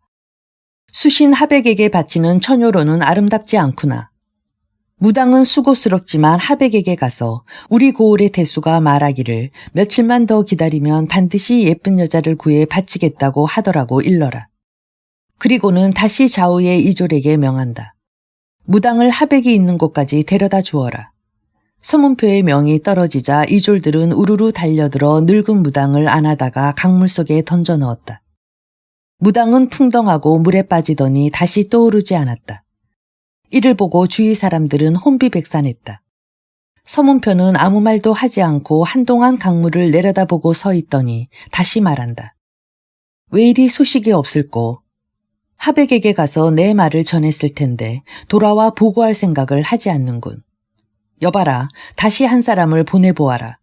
수신 하백에게 바치는 처녀로는 아름답지 않구나. 무당은 수고스럽지만 하백에게 가서 우리 고을의 대수가 말하기를 며칠만 더 기다리면 반드시 예쁜 여자를 구해 바치겠다고 하더라고 일러라. 그리고는 다시 좌우의 이졸에게 명한다. 무당을 하백이 있는 곳까지 데려다 주어라. 서문표의 명이 떨어지자 이졸들은 우르르 달려들어 늙은 무당을 안아다가 강물 속에 던져 넣었다. 무당은 풍덩하고 물에 빠지더니 다시 떠오르지 않았다. 이를 보고 주위 사람들은 혼비백산했다. 서문표는 아무 말도 하지 않고 한동안 강물을 내려다보고 서 있더니 다시 말한다. 왜 이리 소식이 없을꼬? 하백에게 가서 내 말을 전했을 텐데 돌아와 보고할 생각을 하지 않는군. 여봐라, 다시 한 사람을 보내보아라.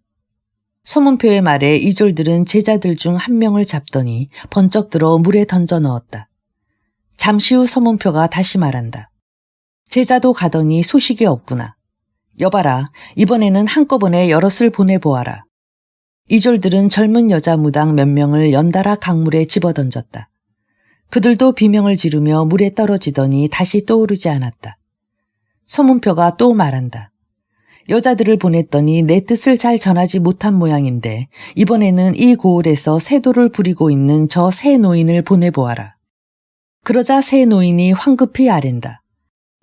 서문표의 말에 이졸들은 제자들 중 한 명을 잡더니 번쩍 들어 물에 던져 넣었다. 잠시 후 서문표가 다시 말한다. 제자도 가더니 소식이 없구나. 여봐라, 이번에는 한꺼번에 여럿을 보내보아라. 이졸들은 젊은 여자 무당 몇 명을 연달아 강물에 집어던졌다. 그들도 비명을 지르며 물에 떨어지더니 다시 떠오르지 않았다. 서문표가 또 말한다. 여자들을 보냈더니 내 뜻을 잘 전하지 못한 모양인데 이번에는 이 고을에서 세도를 부리고 있는 저 새 노인을 보내보아라. 그러자 새 노인이 황급히 아랜다.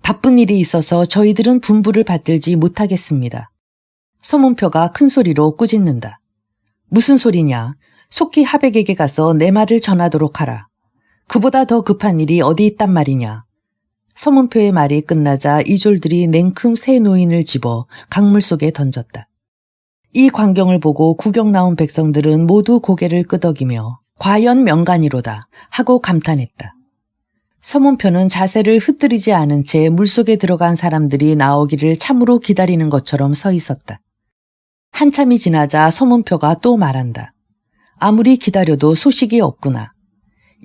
바쁜 일이 있어서 저희들은 분부를 받들지 못하겠습니다. 서문표가 큰 소리로 꾸짖는다. 무슨 소리냐? 속히 하백에게 가서 내 말을 전하도록 하라. 그보다 더 급한 일이 어디 있단 말이냐. 서문표의 말이 끝나자 이졸들이 냉큼 새 노인을 집어 강물 속에 던졌다. 이 광경을 보고 구경 나온 백성들은 모두 고개를 끄덕이며 과연 명간이로다 하고 감탄했다. 서문표는 자세를 흐트리지 않은 채 물속에 들어간 사람들이 나오기를 참으로 기다리는 것처럼 서 있었다. 한참이 지나자 서문표가 또 말한다. 아무리 기다려도 소식이 없구나.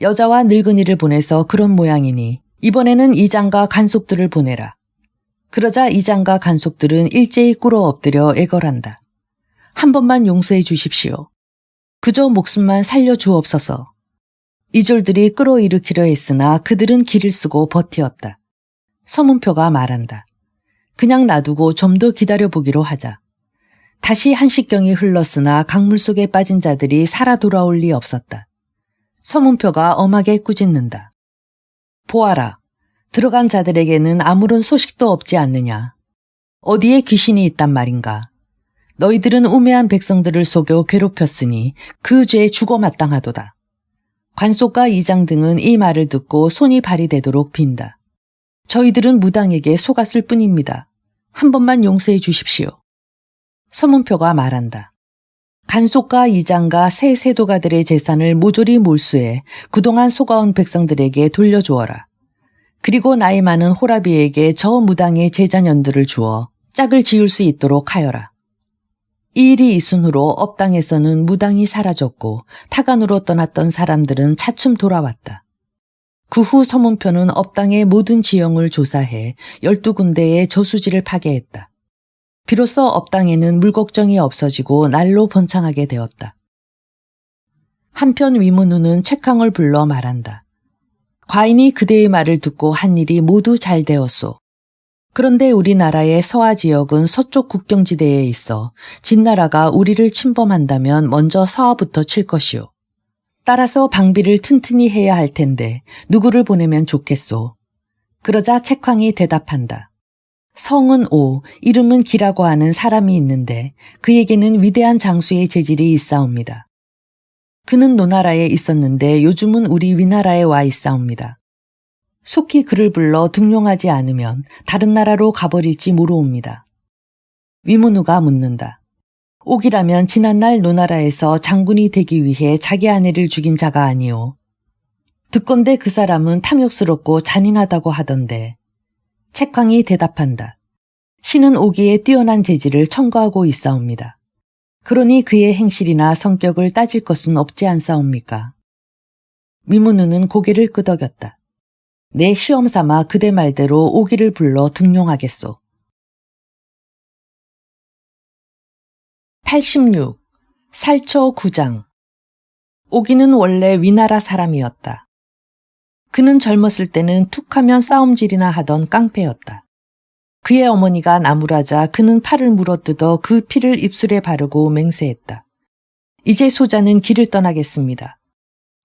여자와 늙은이를 보내서 그런 모양이니 이번에는 이장과 간속들을 보내라. 그러자 이장과 간속들은 일제히 꿇어 엎드려 애걸한다. 한 번만 용서해 주십시오. 그저 목숨만 살려주옵소서. 이졸들이 끌어일으키려 했으나 그들은 기를 쓰고 버티었다. 서문표가 말한다. 그냥 놔두고 좀 더 기다려보기로 하자. 다시 한식경이 흘렀으나 강물 속에 빠진 자들이 살아 돌아올 리 없었다. 서문표가 엄하게 꾸짖는다. 보아라. 들어간 자들에게는 아무런 소식도 없지 않느냐. 어디에 귀신이 있단 말인가. 너희들은 우매한 백성들을 속여 괴롭혔으니 그 죄에 죽어 마땅하도다. 관속과 이장 등은 이 말을 듣고 손이 발이 되도록 빈다. 저희들은 무당에게 속았을 뿐입니다. 한 번만 용서해 주십시오. 서문표가 말한다. 간속과 이장과 새 세도가들의 재산을 모조리 몰수해 그동안 속아온 백성들에게 돌려주어라. 그리고 나이 많은 호라비에게 저 무당의 제자년들을 주어 짝을 지을 수 있도록 하여라. 이 일이 있은 후로 업당에서는 무당이 사라졌고 타간으로 떠났던 사람들은 차츰 돌아왔다. 그 후 서문표는 업당의 모든 지형을 조사해 12군데의 저수지를 파괴했다. 비로소 업당에는 물 걱정이 없어지고 날로 번창하게 되었다. 한편 위문우는 책항을 불러 말한다. 과인이 그대의 말을 듣고 한 일이 모두 잘 되었소. 그런데 우리나라의 서하 지역은 서쪽 국경지대에 있어 진나라가 우리를 침범한다면 먼저 서하부터 칠 것이오. 따라서 방비를 튼튼히 해야 할 텐데 누구를 보내면 좋겠소. 그러자 책황이 대답한다. 성은 오, 이름은 기라고 하는 사람이 있는데 그에게는 위대한 장수의 재질이 있사옵니다. 그는 노나라에 있었는데 요즘은 우리 위나라에 와 있사옵니다. 속히 그를 불러 등용하지 않으면 다른 나라로 가버릴지 모르옵니다. 위문우가 묻는다. 옥이라면 지난날 노나라에서 장군이 되기 위해 자기 아내를 죽인 자가 아니오. 듣건대 그 사람은 탐욕스럽고 잔인하다고 하던데. 책황이 대답한다. 신은 오기에 뛰어난 재질을 첨가하고 있사옵니다. 그러니 그의 행실이나 성격을 따질 것은 없지 않사옵니까? 미문우는 고개를 끄덕였다. 내 시험 삼아 그대 말대로 오기를 불러 등용하겠소. 86. 살처 구장. 오기는 원래 위나라 사람이었다. 그는 젊었을 때는 툭하면 싸움질이나 하던 깡패였다. 그의 어머니가 나무라자 그는 팔을 물어뜯어 그 피를 입술에 바르고 맹세했다. 이제 소자는 길을 떠나겠습니다.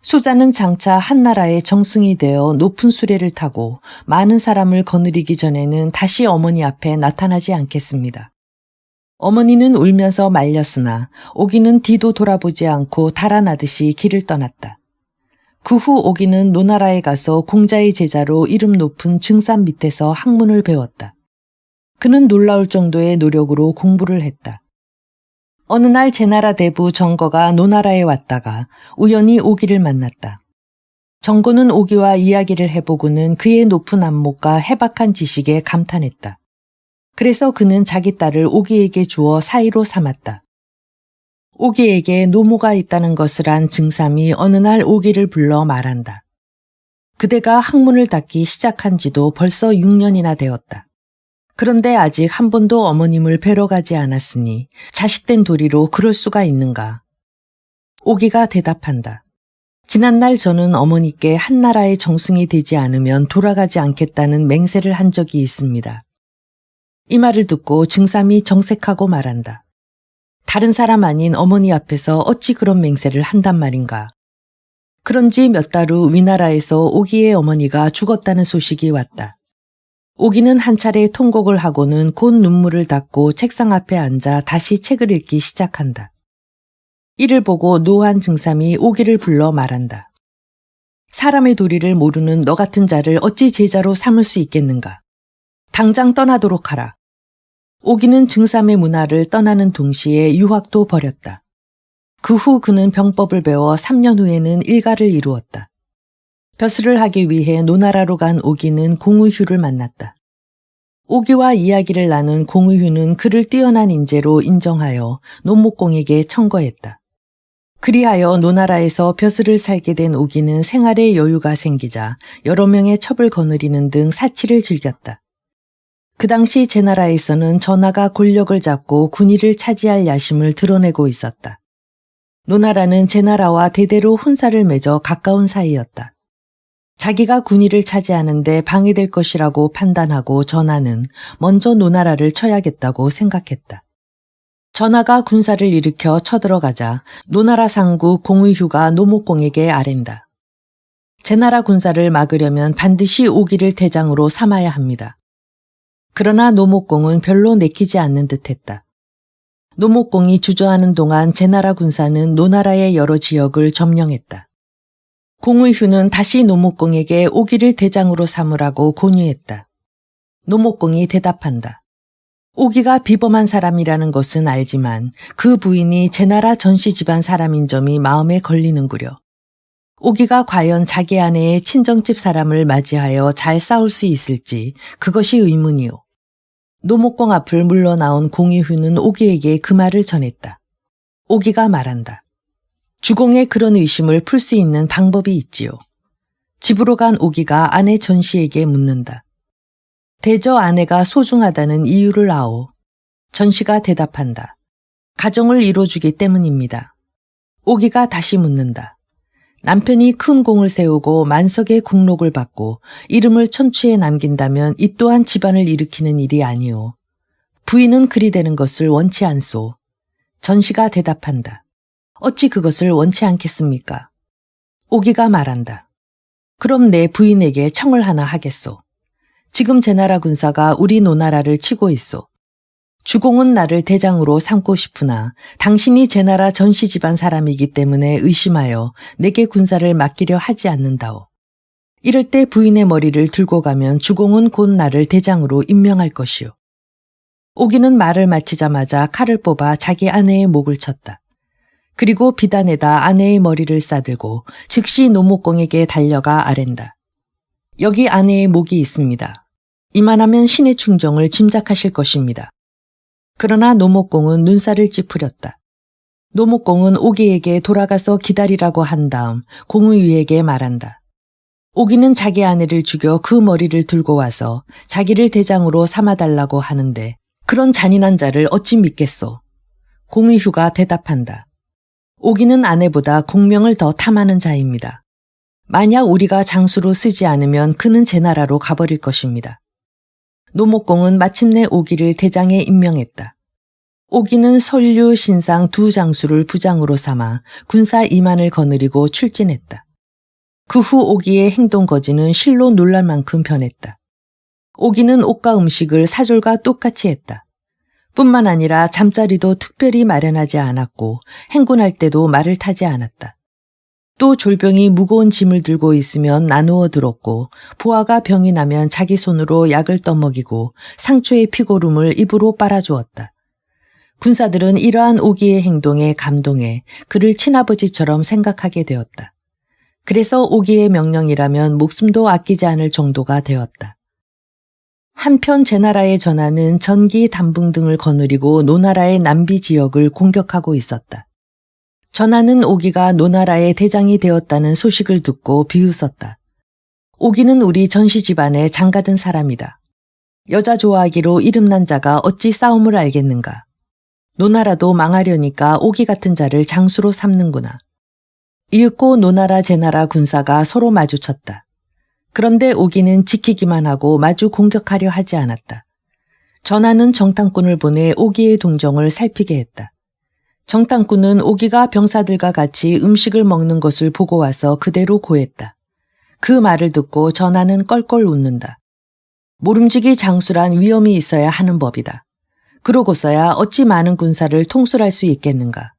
소자는 장차 한나라의 정승이 되어 높은 수레를 타고 많은 사람을 거느리기 전에는 다시 어머니 앞에 나타나지 않겠습니다. 어머니는 울면서 말렸으나 오기는 뒤도 돌아보지 않고 달아나듯이 길을 떠났다. 그 후 오기는 노나라에 가서 공자의 제자로 이름 높은 증산 밑에서 학문을 배웠다. 그는 놀라울 정도의 노력으로 공부를 했다. 어느 날 제나라 대부 정거가 노나라에 왔다가 우연히 오기를 만났다. 정거는 오기와 이야기를 해보고는 그의 높은 안목과 해박한 지식에 감탄했다. 그래서 그는 자기 딸을 오기에게 주어 사이로 삼았다. 오기에게 노모가 있다는 것을 안 증삼이 어느 날 오기를 불러 말한다. 그대가 학문을 닦기 시작한 지도 벌써 6년이나 되었다. 그런데 아직 한 번도 어머님을 뵈러 가지 않았으니 자식된 도리로 그럴 수가 있는가? 오기가 대답한다. 지난날 저는 어머니께 한나라의 정승이 되지 않으면 돌아가지 않겠다는 맹세를 한 적이 있습니다. 이 말을 듣고 증삼이 정색하고 말한다. 다른 사람 아닌 어머니 앞에서 어찌 그런 맹세를 한단 말인가? 그런지 몇 달 후 위나라에서 오기의 어머니가 죽었다는 소식이 왔다. 오기는 한 차례 통곡을 하고는 곧 눈물을 닦고 책상 앞에 앉아 다시 책을 읽기 시작한다. 이를 보고 노한 증삼이 오기를 불러 말한다. 사람의 도리를 모르는 너 같은 자를 어찌 제자로 삼을 수 있겠는가? 당장 떠나도록 하라. 오기는 증삼의 문화를 떠나는 동시에 유학도 벌였다. 그 후 그는 병법을 배워 3년 후에는 일가를 이루었다. 벼슬을 하기 위해 노나라로 간 오기는 공의휴를 만났다. 오기와 이야기를 나눈 공의휴는 그를 뛰어난 인재로 인정하여 노목공에게 청거했다. 그리하여 노나라에서 벼슬을 살게 된 오기는 생활에 여유가 생기자 여러 명의 첩을 거느리는 등 사치를 즐겼다. 그 당시 제나라에서는 전하가 권력을 잡고 군의를 차지할 야심을 드러내고 있었다. 노나라는 제나라와 대대로 혼사를 맺어 가까운 사이였다. 자기가 군의를 차지하는데 방해될 것이라고 판단하고 전하는 먼저 노나라를 쳐야겠다고 생각했다. 전하가 군사를 일으켜 쳐들어가자 노나라 상구 공의휴가 노목공에게 아랜다. 제나라 군사를 막으려면 반드시 오기를 대장으로 삼아야 합니다. 그러나 노목공은 별로 내키지 않는 듯했다. 노목공이 주저하는 동안 제나라 군사는 노나라의 여러 지역을 점령했다. 공의휴는 다시 노목공에게 오기를 대장으로 삼으라고 권유했다. 노목공이 대답한다. 오기가 비범한 사람이라는 것은 알지만 그 부인이 제나라 전씨 집안 사람인 점이 마음에 걸리는구려. 오기가 과연 자기 아내의 친정집 사람을 맞이하여 잘 싸울 수 있을지 그것이 의문이오. 노목공 앞을 물러나온 공의휴는 오기에게 그 말을 전했다. 오기가 말한다. 주공의 그런 의심을 풀 수 있는 방법이 있지요. 집으로 간 오기가 아내 전씨에게 묻는다. 대저 아내가 소중하다는 이유를 아오. 전씨가 대답한다. 가정을 이뤄주기 때문입니다. 오기가 다시 묻는다. 남편이 큰 공을 세우고 만석의 국록을 받고 이름을 천추에 남긴다면 이 또한 집안을 일으키는 일이 아니오. 부인은 그리 되는 것을 원치 않소. 전씨가 대답한다. 어찌 그것을 원치 않겠습니까? 오기가 말한다. 그럼 내 부인에게 청을 하나 하겠소. 지금 제나라 군사가 우리 노나라를 치고 있소. 주공은 나를 대장으로 삼고 싶으나 당신이 제나라 전씨 집안 사람이기 때문에 의심하여 내게 군사를 맡기려 하지 않는다오. 이럴 때 부인의 머리를 들고 가면 주공은 곧 나를 대장으로 임명할 것이오. 오기는 말을 마치자마자 칼을 뽑아 자기 아내의 목을 쳤다. 그리고 비단에다 아내의 머리를 싸들고 즉시 노목공에게 달려가 아랜다. 여기 아내의 목이 있습니다. 이만하면 신의 충정을 짐작하실 것입니다. 그러나 노목공은 눈살을 찌푸렸다. 노목공은 오기에게 돌아가서 기다리라고 한 다음 공의위에게 말한다. 오기는 자기 아내를 죽여 그 머리를 들고 와서 자기를 대장으로 삼아달라고 하는데 그런 잔인한 자를 어찌 믿겠소? 공의휴가 대답한다. 오기는 아내보다 공명을 더 탐하는 자입니다. 만약 우리가 장수로 쓰지 않으면 그는 제 나라로 가버릴 것입니다. 노목공은 마침내 오기를 대장에 임명했다. 오기는 설류, 신상 두 장수를 부장으로 삼아 군사 2만을 거느리고 출진했다. 그 후 오기의 행동 거지는 실로 놀랄 만큼 변했다. 오기는 옷과 음식을 사졸과 똑같이 했다. 뿐만 아니라 잠자리도 특별히 마련하지 않았고 행군할 때도 말을 타지 않았다. 또 졸병이 무거운 짐을 들고 있으면 나누어 들었고 부하가 병이 나면 자기 손으로 약을 떠먹이고 상처의 피고름을 입으로 빨아주었다. 군사들은 이러한 오기의 행동에 감동해 그를 친아버지처럼 생각하게 되었다. 그래서 오기의 명령이라면 목숨도 아끼지 않을 정도가 되었다. 한편 제나라의 전하는 전기, 단붕 등을 거느리고 노나라의 남비 지역을 공격하고 있었다. 전하는 오기가 노나라의 대장이 되었다는 소식을 듣고 비웃었다. 오기는 우리 전시 집안의 장가든 사람이다. 여자 좋아하기로 이름난 자가 어찌 싸움을 알겠는가. 노나라도 망하려니까 오기 같은 자를 장수로 삼는구나. 이윽고 노나라 제나라 군사가 서로 마주쳤다. 그런데 오기는 지키기만 하고 마주 공격하려 하지 않았다. 전하는 정탐꾼을 보내 오기의 동정을 살피게 했다. 정탐꾼은 오기가 병사들과 같이 음식을 먹는 것을 보고 와서 그대로 고했다. 그 말을 듣고 전하는 껄껄 웃는다. 모름지기 장수란 위엄이 있어야 하는 법이다. 그러고서야 어찌 많은 군사를 통솔할 수 있겠는가.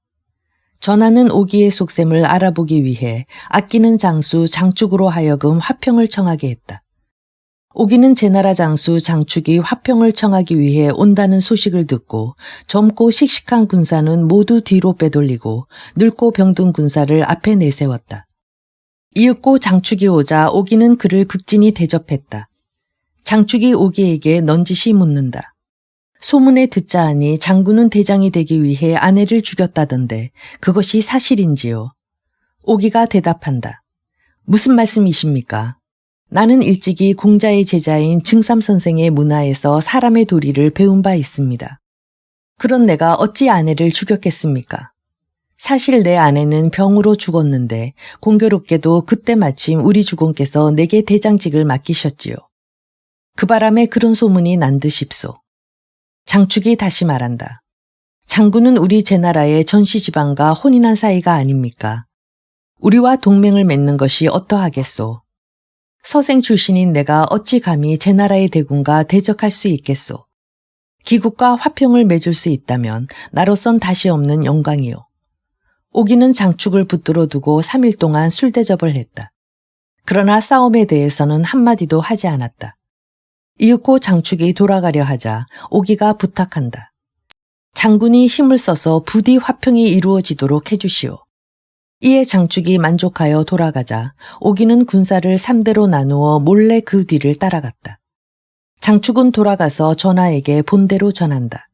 전하는 오기의 속셈을 알아보기 위해 아끼는 장수 장축으로 하여금 화평을 청하게 했다. 오기는 제나라 장수 장축이 화평을 청하기 위해 온다는 소식을 듣고 젊고 씩씩한 군사는 모두 뒤로 빼돌리고 늙고 병든 군사를 앞에 내세웠다. 이윽고 장축이 오자 오기는 그를 극진히 대접했다. 장축이 오기에게 넌지시 묻는다. 소문에 듣자 하니 장군은 대장이 되기 위해 아내를 죽였다던데 그것이 사실인지요? 오기가 대답한다. 무슨 말씀이십니까? 나는 일찍이 공자의 제자인 증삼 선생의 문화에서 사람의 도리를 배운 바 있습니다. 그런 내가 어찌 아내를 죽였겠습니까? 사실 내 아내는 병으로 죽었는데 공교롭게도 그때 마침 우리 주공께서 내게 대장직을 맡기셨지요. 그 바람에 그런 소문이 난 듯입소. 장축이 다시 말한다. 장군은 우리 제나라의 전시 지방과 혼인한 사이가 아닙니까? 우리와 동맹을 맺는 것이 어떠하겠소? 서생 출신인 내가 어찌 감히 제나라의 대군과 대적할 수 있겠소? 기국과 화평을 맺을 수 있다면 나로선 다시 없는 영광이요. 오기는 장축을 붙들어 두고 3일 동안 술 대접을 했다. 그러나 싸움에 대해서는 한마디도 하지 않았다. 이윽고 장축이 돌아가려 하자 오기가 부탁한다. 장군이 힘을 써서 부디 화평이 이루어지도록 해주시오. 이에 장축이 만족하여 돌아가자 오기는 군사를 3대로 나누어 몰래 그 뒤를 따라갔다. 장축은 돌아가서 전하에게 본대로 전한다.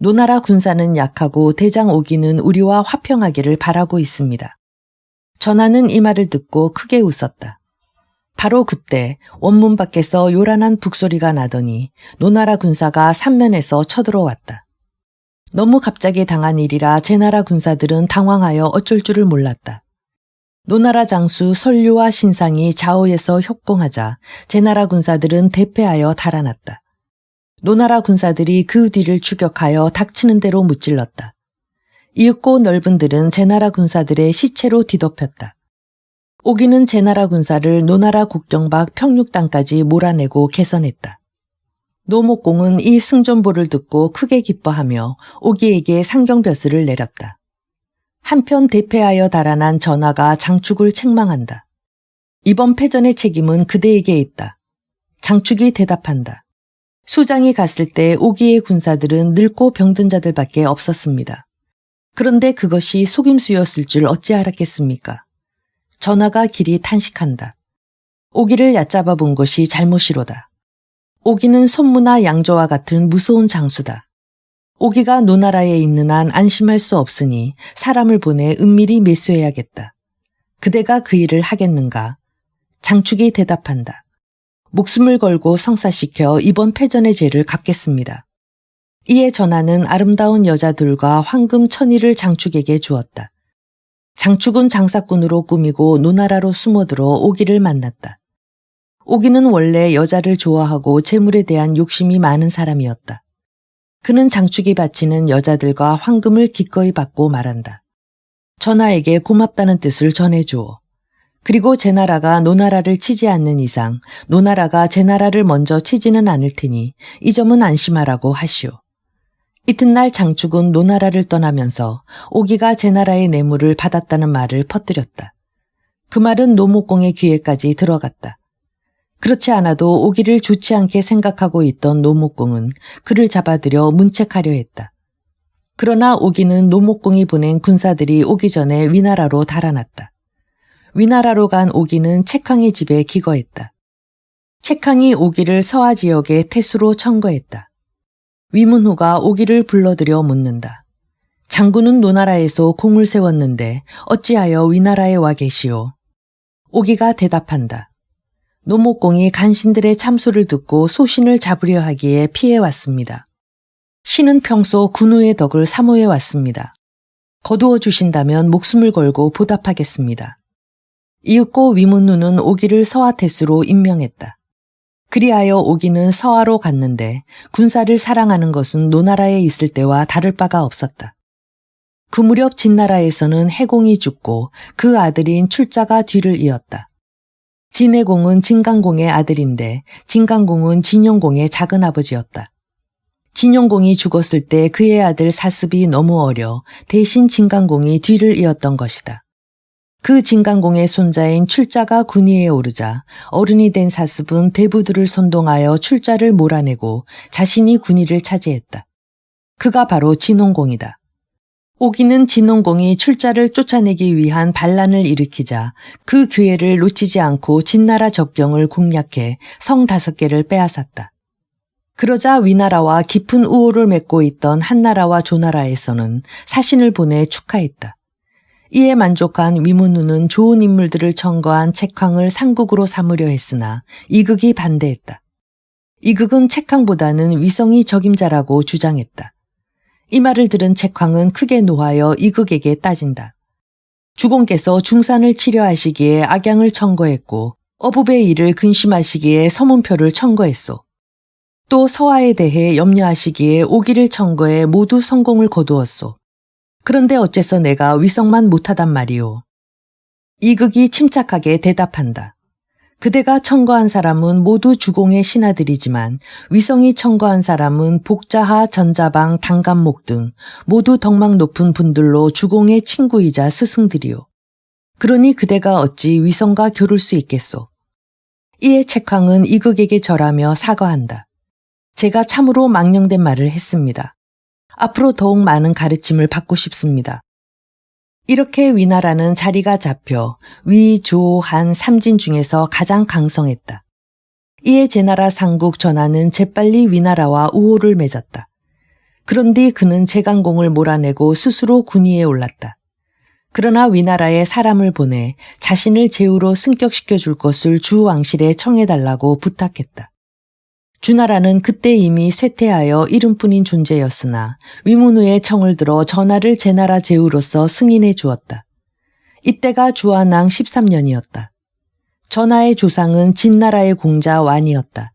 노나라 군사는 약하고 대장 오기는 우리와 화평하기를 바라고 있습니다. 전하는 이 말을 듣고 크게 웃었다. 바로 그때 원문 밖에서 요란한 북소리가 나더니 노나라 군사가 삼면에서 쳐들어왔다. 너무 갑자기 당한 일이라 제나라 군사들은 당황하여 어쩔 줄을 몰랐다. 노나라 장수 설류와 신상이 좌우에서 협공하자 제나라 군사들은 대패하여 달아났다. 노나라 군사들이 그 뒤를 추격하여 닥치는 대로 무찔렀다. 이윽고 넓은 들은 제나라 군사들의 시체로 뒤덮였다. 오기는 제나라 군사를 노나라 국경 밖 평육 땅까지 몰아내고 개선했다. 노목공은 이 승전보를 듣고 크게 기뻐하며 오기에게 상경벼슬을 내렸다. 한편 대패하여 달아난 전하가 장축을 책망한다. 이번 패전의 책임은 그대에게 있다. 장축이 대답한다. 수장이 갔을 때 오기의 군사들은 늙고 병든 자들밖에 없었습니다. 그런데 그것이 속임수였을 줄 어찌 알았겠습니까? 전하가 길이 탄식한다. 오기를 얕잡아 본 것이 잘못이로다. 오기는 손무나 양조와 같은 무서운 장수다. 오기가 노나라에 있는 한 안심할 수 없으니 사람을 보내 은밀히 매수해야겠다. 그대가 그 일을 하겠는가? 장축이 대답한다. 목숨을 걸고 성사시켜 이번 패전의 죄를 갚겠습니다. 이에 전하는 아름다운 여자들과 황금 1000일을 장축에게 주었다. 장축은 장사꾼으로 꾸미고 노나라로 숨어들어 오기를 만났다. 오기는 원래 여자를 좋아하고 재물에 대한 욕심이 많은 사람이었다. 그는 장축이 바치는 여자들과 황금을 기꺼이 받고 말한다. 전하에게 고맙다는 뜻을 전해주오. 그리고 제 나라가 노나라를 치지 않는 이상 노나라가 제 나라를 먼저 치지는 않을 테니 이 점은 안심하라고 하시오. 이튿날 장축은 노나라를 떠나면서 오기가 제 나라의 뇌물을 받았다는 말을 퍼뜨렸다. 그 말은 노목공의 귀에까지 들어갔다. 그렇지 않아도 오기를 좋지 않게 생각하고 있던 노목공은 그를 잡아들여 문책하려 했다. 그러나 오기는 노목공이 보낸 군사들이 오기 전에 위나라로 달아났다. 위나라로 간 오기는 책항의 집에 기거했다. 책항이 오기를 서하 지역의 태수로 청거했다. 위문후가 오기를 불러들여 묻는다. 장군은 노나라에서 공을 세웠는데 어찌하여 위나라에 와 계시오? 오기가 대답한다. 노목공이 간신들의 참소를 듣고 소신을 잡으려 하기에 피해왔습니다. 신은 평소 군우의 덕을 사모해 왔습니다. 거두어 주신다면 목숨을 걸고 보답하겠습니다. 이윽고 위문누는 오기를 서하태수로 임명했다. 그리하여 오기는 서하로 갔는데 군사를 사랑하는 것은 노나라에 있을 때와 다를 바가 없었다. 그 무렵 진나라에서는 해공이 죽고 그 아들인 출자가 뒤를 이었다. 진해공은 진강공의 아들인데 진강공은 진용공의 작은아버지였다. 진용공이 죽었을 때 그의 아들 사습이 너무 어려 대신 진강공이 뒤를 이었던 것이다. 그 진강공의 손자인 출자가 군위에 오르자 어른이 된 사습은 대부들을 선동하여 출자를 몰아내고 자신이 군위를 차지했다. 그가 바로 진홍공이다. 오기는 진홍공이 출자를 쫓아내기 위한 반란을 일으키자 그 기회를 놓치지 않고 진나라 접경을 공략해 성 5개를 빼앗았다. 그러자 위나라와 깊은 우호를 맺고 있던 한나라와 조나라에서는 사신을 보내 축하했다. 이에 만족한 위문누는 좋은 인물들을 청거한 책항을 상국으로 삼으려 했으나 이극이 반대했다. 이극은 책항보다는 위성이 적임자라고 주장했다. 이 말을 들은 책항은 크게 노하여 이극에게 따진다. 주공께서 중산을 치려하시기에 악양을 청거했고 어부의 일을 근심하시기에 서문표를 청거했소. 또 서하에 대해 염려하시기에 오기를 청거해 모두 성공을 거두었소. 그런데 어째서 내가 위성만 못하단 말이오. 이극이 침착하게 대답한다. 그대가 청거한 사람은 모두 주공의 신하들이지만 위성이 청거한 사람은 복자하, 전자방, 당감목 등 모두 덕망 높은 분들로 주공의 친구이자 스승들이오. 그러니 그대가 어찌 위성과 겨룰 수 있겠소. 이에 책항은 이극에게 절하며 사과한다. 제가 참으로 망령된 말을 했습니다. 앞으로 더욱 많은 가르침을 받고 싶습니다. 이렇게 위나라는 자리가 잡혀 위, 조, 한 3진 중에서 가장 강성했다. 이에 제나라 상국 전하는 재빨리 위나라와 우호를 맺었다. 그런데 그는 제강공을 몰아내고 스스로 군위에 올랐다. 그러나 위나라에 사람을 보내 자신을 제후로 승격시켜 줄 것을 주왕실에 청해달라고 부탁했다. 주나라는 그때 이미 쇠퇴하여 이름뿐인 존재였으나 위문후의 청을 들어 전하를 제나라 제후로서 승인해 주었다. 이때가 주한왕 13년이었다. 전하의 조상은 진나라의 공자 완이었다.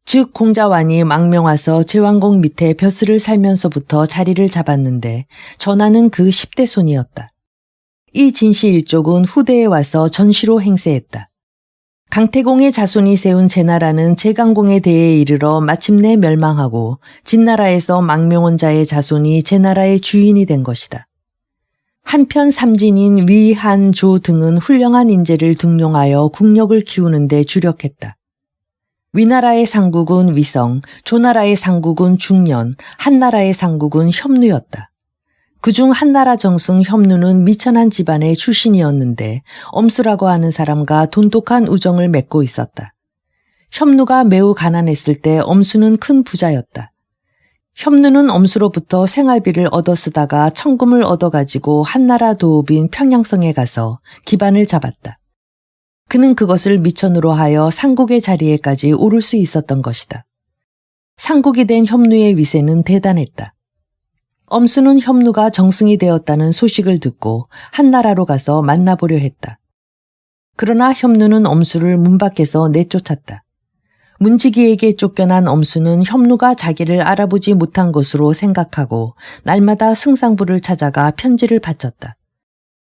즉 공자 완이 망명와서 제왕공 밑에 벼슬을 살면서부터 자리를 잡았는데 전하는 그 10대 손이었다. 이 진씨 일족은 후대에 와서 전시로 행세했다. 강태공의 자손이 세운 제나라는 제강공에 대해 이르러 마침내 멸망하고 진나라에서 망명온 자의 자손이 제나라의 주인이 된 것이다. 한편 삼진인 위, 한, 조 등은 훌륭한 인재를 등용하여 국력을 키우는 데 주력했다. 위나라의 상국은 위성, 조나라의 상국은 중년, 한나라의 상국은 협누였다. 그중 한나라 정승 협누는 미천한 집안의 출신이었는데 엄수라고 하는 사람과 돈독한 우정을 맺고 있었다. 협누가 매우 가난했을 때 엄수는 큰 부자였다. 협누는 엄수로부터 생활비를 얻어 쓰다가 천금을 얻어가지고 한나라 도읍인 평양성에 가서 기반을 잡았다. 그는 그것을 미천으로 하여 상국의 자리에까지 오를 수 있었던 것이다. 상국이 된 협누의 위세는 대단했다. 엄수는 협누가 정승이 되었다는 소식을 듣고 한나라로 가서 만나보려 했다. 그러나 협누는 엄수를 문 밖에서 내쫓았다. 문지기에게 쫓겨난 엄수는 협누가 자기를 알아보지 못한 것으로 생각하고 날마다 승상부를 찾아가 편지를 바쳤다.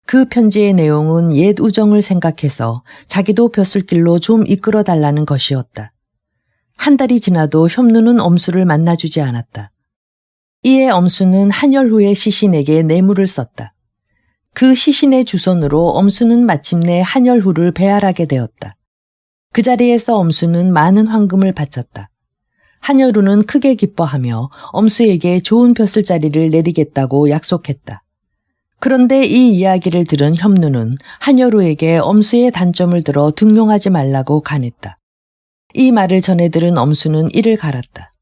그 편지의 내용은 옛 우정을 생각해서 자기도 벼슬길로 좀 이끌어 달라는 것이었다. 한 달이 지나도 협누는 엄수를 만나주지 않았다. 이에 엄수는 한열 후에 시신에게 뇌물을 썼다. 그 시신의 주선으로 엄수는 마침내 한열 후를 배알하게 되었다. 그 자리에서 엄수는 많은 황금을 바쳤다. 한여루는 크게 기뻐하며 엄수에게 좋은 벼슬자리를 내리겠다고 약속했다. 그런데 이 이야기를 들은 협누는 한여루에게 엄수의 단점을 들어 등용하지 말라고 간했다. 이 말을 전해 들은 엄수는 이를 갈았다.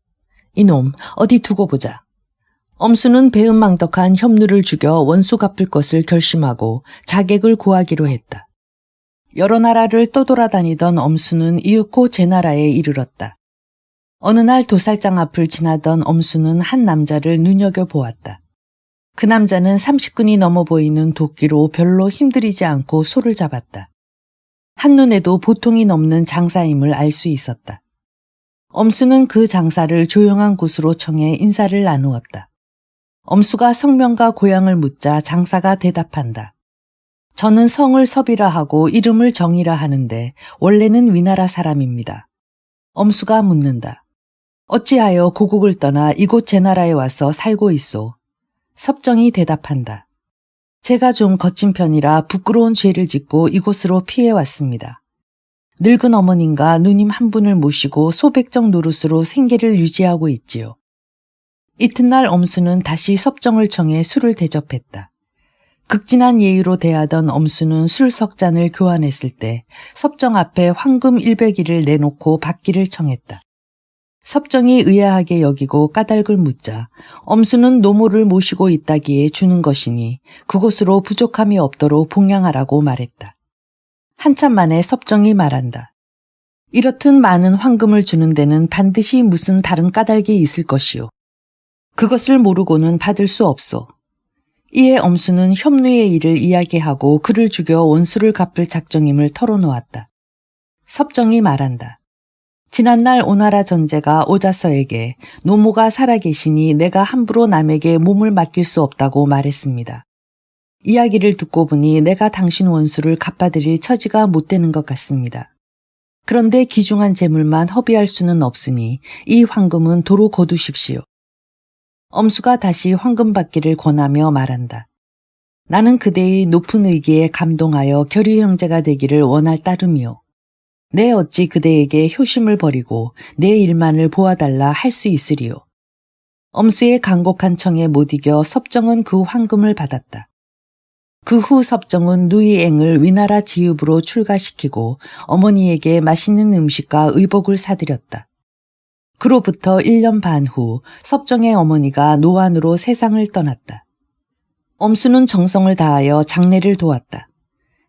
이놈 어디 두고 보자. 엄수는 배은망덕한 협누를 죽여 원수 갚을 것을 결심하고 자객을 구하기로 했다. 여러 나라를 떠돌아다니던 엄수는 이윽고 제 나라에 이르렀다. 어느 날 도살장 앞을 지나던 엄수는 한 남자를 눈여겨보았다. 그 남자는 30근이 넘어 보이는 도끼로 별로 힘들이지 않고 소를 잡았다. 한눈에도 보통이 넘는 장사임을 알 수 있었다. 엄수는 그 장사를 조용한 곳으로 청해 인사를 나누었다. 엄수가 성명과 고향을 묻자 장사가 대답한다. 저는 성을 섭이라 하고 이름을 정이라 하는데 원래는 위나라 사람입니다. 엄수가 묻는다. 어찌하여 고국을 떠나 이곳 제 나라에 와서 살고 있소? 섭정이 대답한다. 제가 좀 거친 편이라 부끄러운 죄를 짓고 이곳으로 피해왔습니다. 늙은 어머님과 누님 한 분을 모시고 소백정 노릇으로 생계를 유지하고 있지요. 이튿날 엄수는 다시 섭정을 청해 술을 대접했다. 극진한 예의로 대하던 엄수는 술 석 잔을 교환했을 때 섭정 앞에 황금 100일을 내놓고 받기를 청했다. 섭정이 의아하게 여기고 까닭을 묻자 엄수는 노모를 모시고 있다기에 주는 것이니 그곳으로 부족함이 없도록 봉양하라고 말했다. 한참 만에 섭정이 말한다. 이렇듯 많은 황금을 주는 데는 반드시 무슨 다른 까닭이 있을 것이오. 그것을 모르고는 받을 수 없소. 이에 엄수는 협누의 일을 이야기하고 그를 죽여 원수를 갚을 작정임을 털어놓았다. 섭정이 말한다. 지난날 오나라 전제가 오자서에게 노모가 살아계시니 내가 함부로 남에게 몸을 맡길 수 없다고 말했습니다. 이야기를 듣고 보니 내가 당신 원수를 갚아드릴 처지가 못 되는 것 같습니다. 그런데 귀중한 재물만 허비할 수는 없으니 이 황금은 도로 거두십시오. 엄수가 다시 황금 받기를 권하며 말한다. 나는 그대의 높은 의기에 감동하여 결의 형제가 되기를 원할 따름이오. 내 어찌 그대에게 효심을 버리고 내 일만을 보아달라 할 수 있으리오. 엄수의 간곡한 청에 못 이겨 섭정은 그 황금을 받았다. 그 후 섭정은 누이앵을 위나라 지읍으로 출가시키고 어머니에게 맛있는 음식과 의복을 사들였다. 그로부터 1년 반 후 섭정의 어머니가 노안으로 세상을 떠났다. 엄수는 정성을 다하여 장례를 도왔다.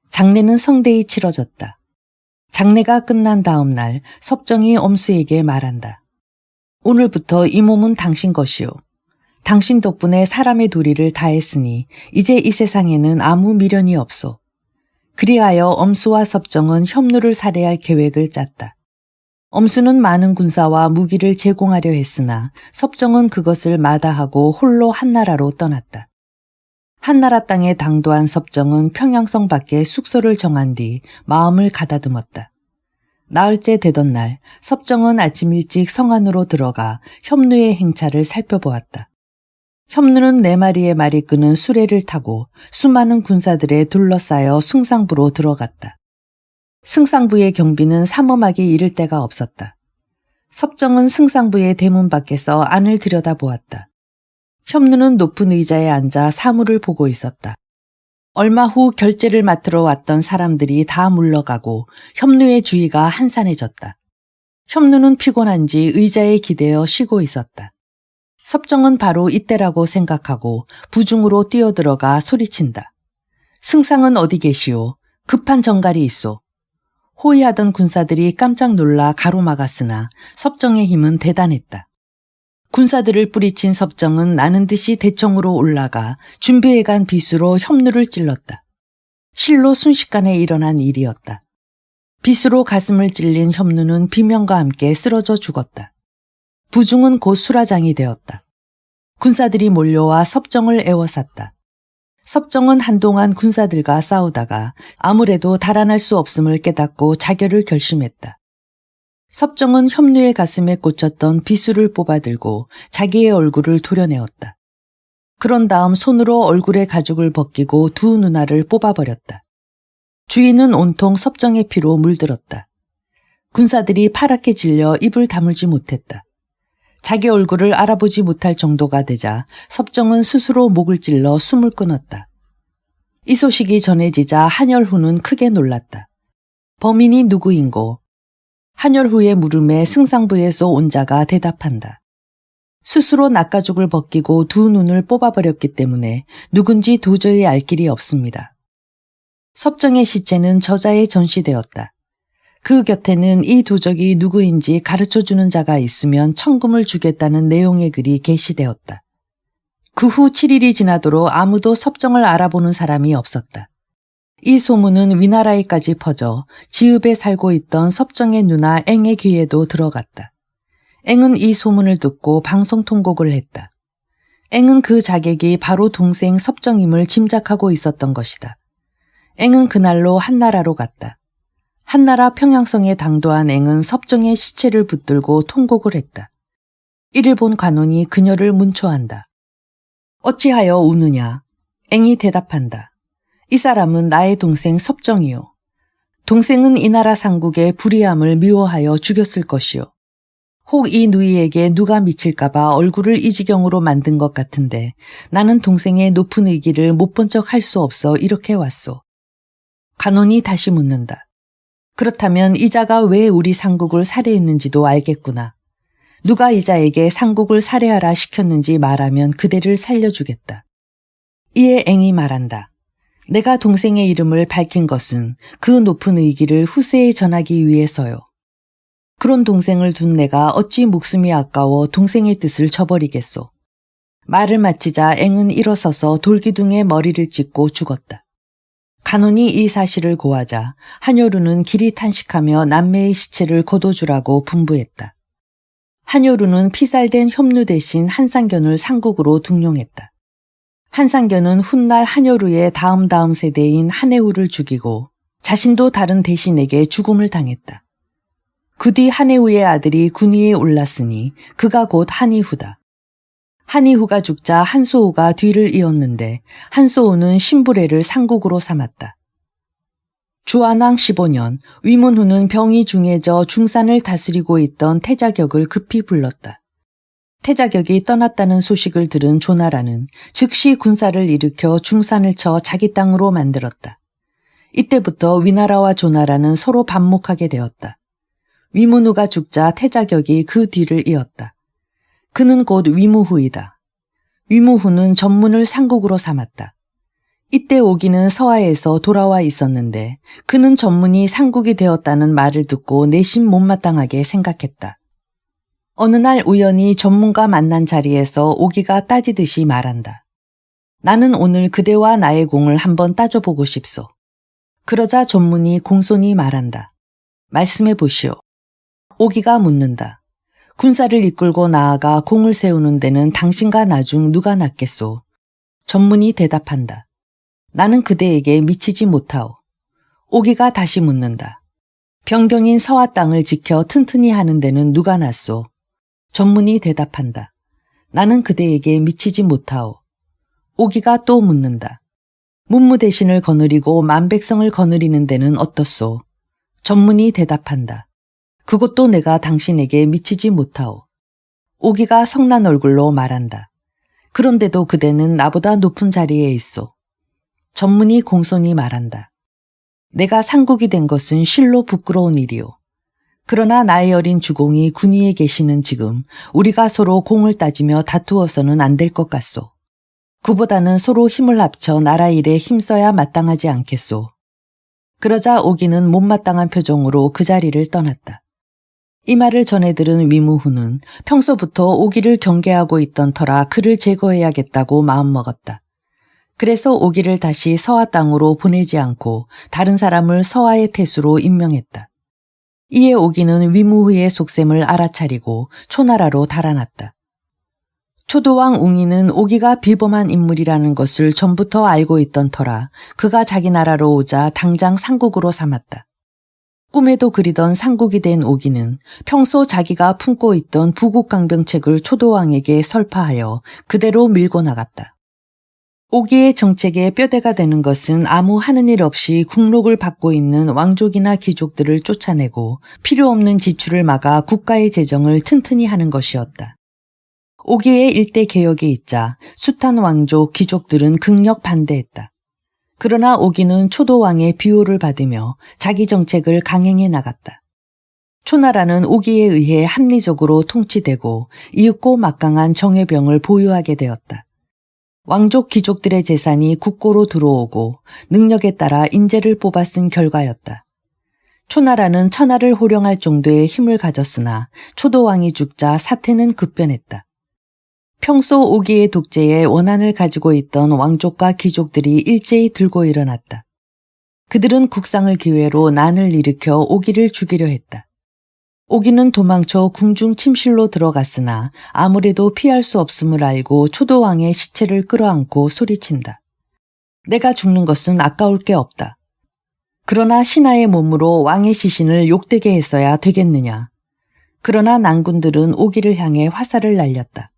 장례는 성대히 치러졌다. 장례가 끝난 다음 날 섭정이 엄수에게 말한다. 오늘부터 이 몸은 당신 것이오. 당신 덕분에 사람의 도리를 다했으니 이제 이 세상에는 아무 미련이 없소. 그리하여 엄수와 섭정은 협누를 살해할 계획을 짰다. 엄수는 많은 군사와 무기를 제공하려 했으나 섭정은 그것을 마다하고 홀로 한나라로 떠났다. 한나라 땅에 당도한 섭정은 평양성 밖에 숙소를 정한 뒤 마음을 가다듬었다. 나흘째 되던 날 섭정은 아침 일찍 성 안으로 들어가 협누의 행차를 살펴보았다. 협누는 4마리의 말이 끄는 수레를 타고 수많은 군사들에 둘러싸여 승상부로 들어갔다. 승상부의 경비는 삼엄하게 이를 데가 없었다. 섭정은 승상부의 대문 밖에서 안을 들여다보았다. 협누는 높은 의자에 앉아 사물을 보고 있었다. 얼마 후 결제를 맡으러 왔던 사람들이 다 물러가고 협누의 주의가 한산해졌다. 협누는 피곤한지 의자에 기대어 쉬고 있었다. 섭정은 바로 이때라고 생각하고 부중으로 뛰어들어가 소리친다. 승상은 어디 계시오? 급한 정갈이 있소. 호위하던 군사들이 깜짝 놀라 가로막았으나 섭정의 힘은 대단했다. 군사들을 뿌리친 섭정은 나는 듯이 대청으로 올라가 준비해간 비수로 협누를 찔렀다. 실로 순식간에 일어난 일이었다. 비수로 가슴을 찔린 협누는 비명과 함께 쓰러져 죽었다. 부중은 곧 수라장이 되었다. 군사들이 몰려와 섭정을 에워쌌다. 섭정은 한동안 군사들과 싸우다가 아무래도 달아날 수 없음을 깨닫고 자결을 결심했다. 섭정은 협누의 가슴에 꽂혔던 비수를 뽑아들고 자기의 얼굴을 도려내었다. 그런 다음 손으로 얼굴의 가죽을 벗기고 두 누나를 뽑아버렸다. 주위는 온통 섭정의 피로 물들었다. 군사들이 파랗게 질려 입을 다물지 못했다. 자기 얼굴을 알아보지 못할 정도가 되자 섭정은 스스로 목을 찔러 숨을 끊었다. 이 소식이 전해지자 한열후는 크게 놀랐다. 범인이 누구인고? 한열후의 물음에 승상부에서 온 자가 대답한다. 스스로 낙가죽을 벗기고 두 눈을 뽑아버렸기 때문에 누군지 도저히 알 길이 없습니다. 섭정의 시체는 저자에 전시되었다. 그 곁에는 이 도적이 누구인지 가르쳐주는 자가 있으면 천금을 주겠다는 내용의 글이 게시되었다. 그 후 7일이 지나도록 아무도 섭정을 알아보는 사람이 없었다. 이 소문은 위나라에까지 퍼져 지읍에 살고 있던 섭정의 누나 앵의 귀에도 들어갔다. 앵은 이 소문을 듣고 방송 통곡을 했다. 앵은 그 자객이 바로 동생 섭정임을 짐작하고 있었던 것이다. 앵은 그날로 한나라로 갔다. 한나라 평양성에 당도한 앵은 섭정의 시체를 붙들고 통곡을 했다. 이를 본 관원이 그녀를 문초한다. 어찌하여 우느냐? 앵이 대답한다. 이 사람은 나의 동생 섭정이요. 동생은 이 나라 상국의 불의함을 미워하여 죽였을 것이요. 혹 이 누이에게 누가 미칠까봐 얼굴을 이 지경으로 만든 것 같은데 나는 동생의 높은 의기를 못 본 척 할 수 없어 이렇게 왔소. 관원이 다시 묻는다. 그렇다면 이자가 왜 우리 상국을 살해했는지도 알겠구나. 누가 이자에게 상국을 살해하라 시켰는지 말하면 그대를 살려주겠다. 이에 앵이 말한다. 내가 동생의 이름을 밝힌 것은 그 높은 의기를 후세에 전하기 위해서요. 그런 동생을 둔 내가 어찌 목숨이 아까워 동생의 뜻을 저버리겠소. 말을 마치자 앵은 일어서서 돌기둥에 머리를 찍고 죽었다. 간원이 이 사실을 고하자 한여루는 길이 탄식하며 남매의 시체를 거둬주라고 분부했다. 한여루는 피살된 협누 대신 한상견을 상국으로 등용했다. 한상견은 훗날 한여루의 다음 세대인 한해후를 죽이고 자신도 다른 대신에게 죽음을 당했다. 그 뒤 한해후의 아들이 군위에 올랐으니 그가 곧 한이후다. 한이후가 죽자 한소우가 뒤를 이었는데 한소우는 신부래를 상국으로 삼았다. 주안왕 15년 위문후는 병이 중해져 중산을 다스리고 있던 태자격을 급히 불렀다. 태자격이 떠났다는 소식을 들은 조나라는 즉시 군사를 일으켜 중산을 쳐 자기 땅으로 만들었다. 이때부터 위나라와 조나라는 서로 반목하게 되었다. 위문후가 죽자 태자격이 그 뒤를 이었다. 그는 곧 위무후이다. 위무후는 전문을 상국으로 삼았다. 이때 오기는 서하에서 돌아와 있었는데 그는 전문이 상국이 되었다는 말을 듣고 내심 못마땅하게 생각했다. 어느 날 우연히 전문과 만난 자리에서 오기가 따지듯이 말한다. 나는 오늘 그대와 나의 공을 한번 따져보고 싶소. 그러자 전문이 공손히 말한다. 말씀해 보시오. 오기가 묻는다. 군사를 이끌고 나아가 공을 세우는 데는 당신과 나 중 누가 낫겠소? 전문이 대답한다. 나는 그대에게 미치지 못하오. 오기가 다시 묻는다. 변경인 서하 땅을 지켜 튼튼히 하는 데는 누가 낫소? 전문이 대답한다. 나는 그대에게 미치지 못하오. 오기가 또 묻는다. 문무 대신을 거느리고 만백성을 거느리는 데는 어떻소? 전문이 대답한다. 그것도 내가 당신에게 미치지 못하오. 오기가 성난 얼굴로 말한다. 그런데도 그대는 나보다 높은 자리에 있소. 전문이 공손히 말한다. 내가 상국이 된 것은 실로 부끄러운 일이오. 그러나 나이 어린 주공이 군위에 계시는 지금 우리가 서로 공을 따지며 다투어서는 안 될 것 같소. 그보다는 서로 힘을 합쳐 나라 일에 힘써야 마땅하지 않겠소. 그러자 오기는 못마땅한 표정으로 그 자리를 떠났다. 이 말을 전해 들은 위무후는 평소부터 오기를 경계하고 있던 터라 그를 제거해야겠다고 마음먹었다. 그래서 오기를 다시 서하 땅으로 보내지 않고 다른 사람을 서하의 태수로 임명했다. 이에 오기는 위무후의 속셈을 알아차리고 초나라로 달아났다. 초도왕 웅이는 오기가 비범한 인물이라는 것을 전부터 알고 있던 터라 그가 자기 나라로 오자 당장 상국으로 삼았다. 꿈에도 그리던 상국이 된 오기는 평소 자기가 품고 있던 부국강병책을 초도왕에게 설파하여 그대로 밀고 나갔다. 오기의 정책에 뼈대가 되는 것은 아무 하는 일 없이 국록을 받고 있는 왕족이나 귀족들을 쫓아내고 필요 없는 지출을 막아 국가의 재정을 튼튼히 하는 것이었다. 오기의 일대 개혁이 있자 숱한 왕족, 귀족들은 극력 반대했다. 그러나 오기는 초도왕의 비호를 받으며 자기 정책을 강행해 나갔다. 초나라는 오기에 의해 합리적으로 통치되고 이윽고 막강한 정예병을 보유하게 되었다. 왕족 귀족들의 재산이 국고로 들어오고 능력에 따라 인재를 뽑아 쓴 결과였다. 초나라는 천하를 호령할 정도의 힘을 가졌으나 초도왕이 죽자 사태는 급변했다. 평소 오기의 독재에 원한을 가지고 있던 왕족과 귀족들이 일제히 들고 일어났다. 그들은 국상을 기회로 난을 일으켜 오기를 죽이려 했다. 오기는 도망쳐 궁중 침실로 들어갔으나 아무래도 피할 수 없음을 알고 초도왕의 시체를 끌어안고 소리친다. 내가 죽는 것은 아까울 게 없다. 그러나 신하의 몸으로 왕의 시신을 욕되게 했어야 되겠느냐. 그러나 난군들은 오기를 향해 화살을 날렸다.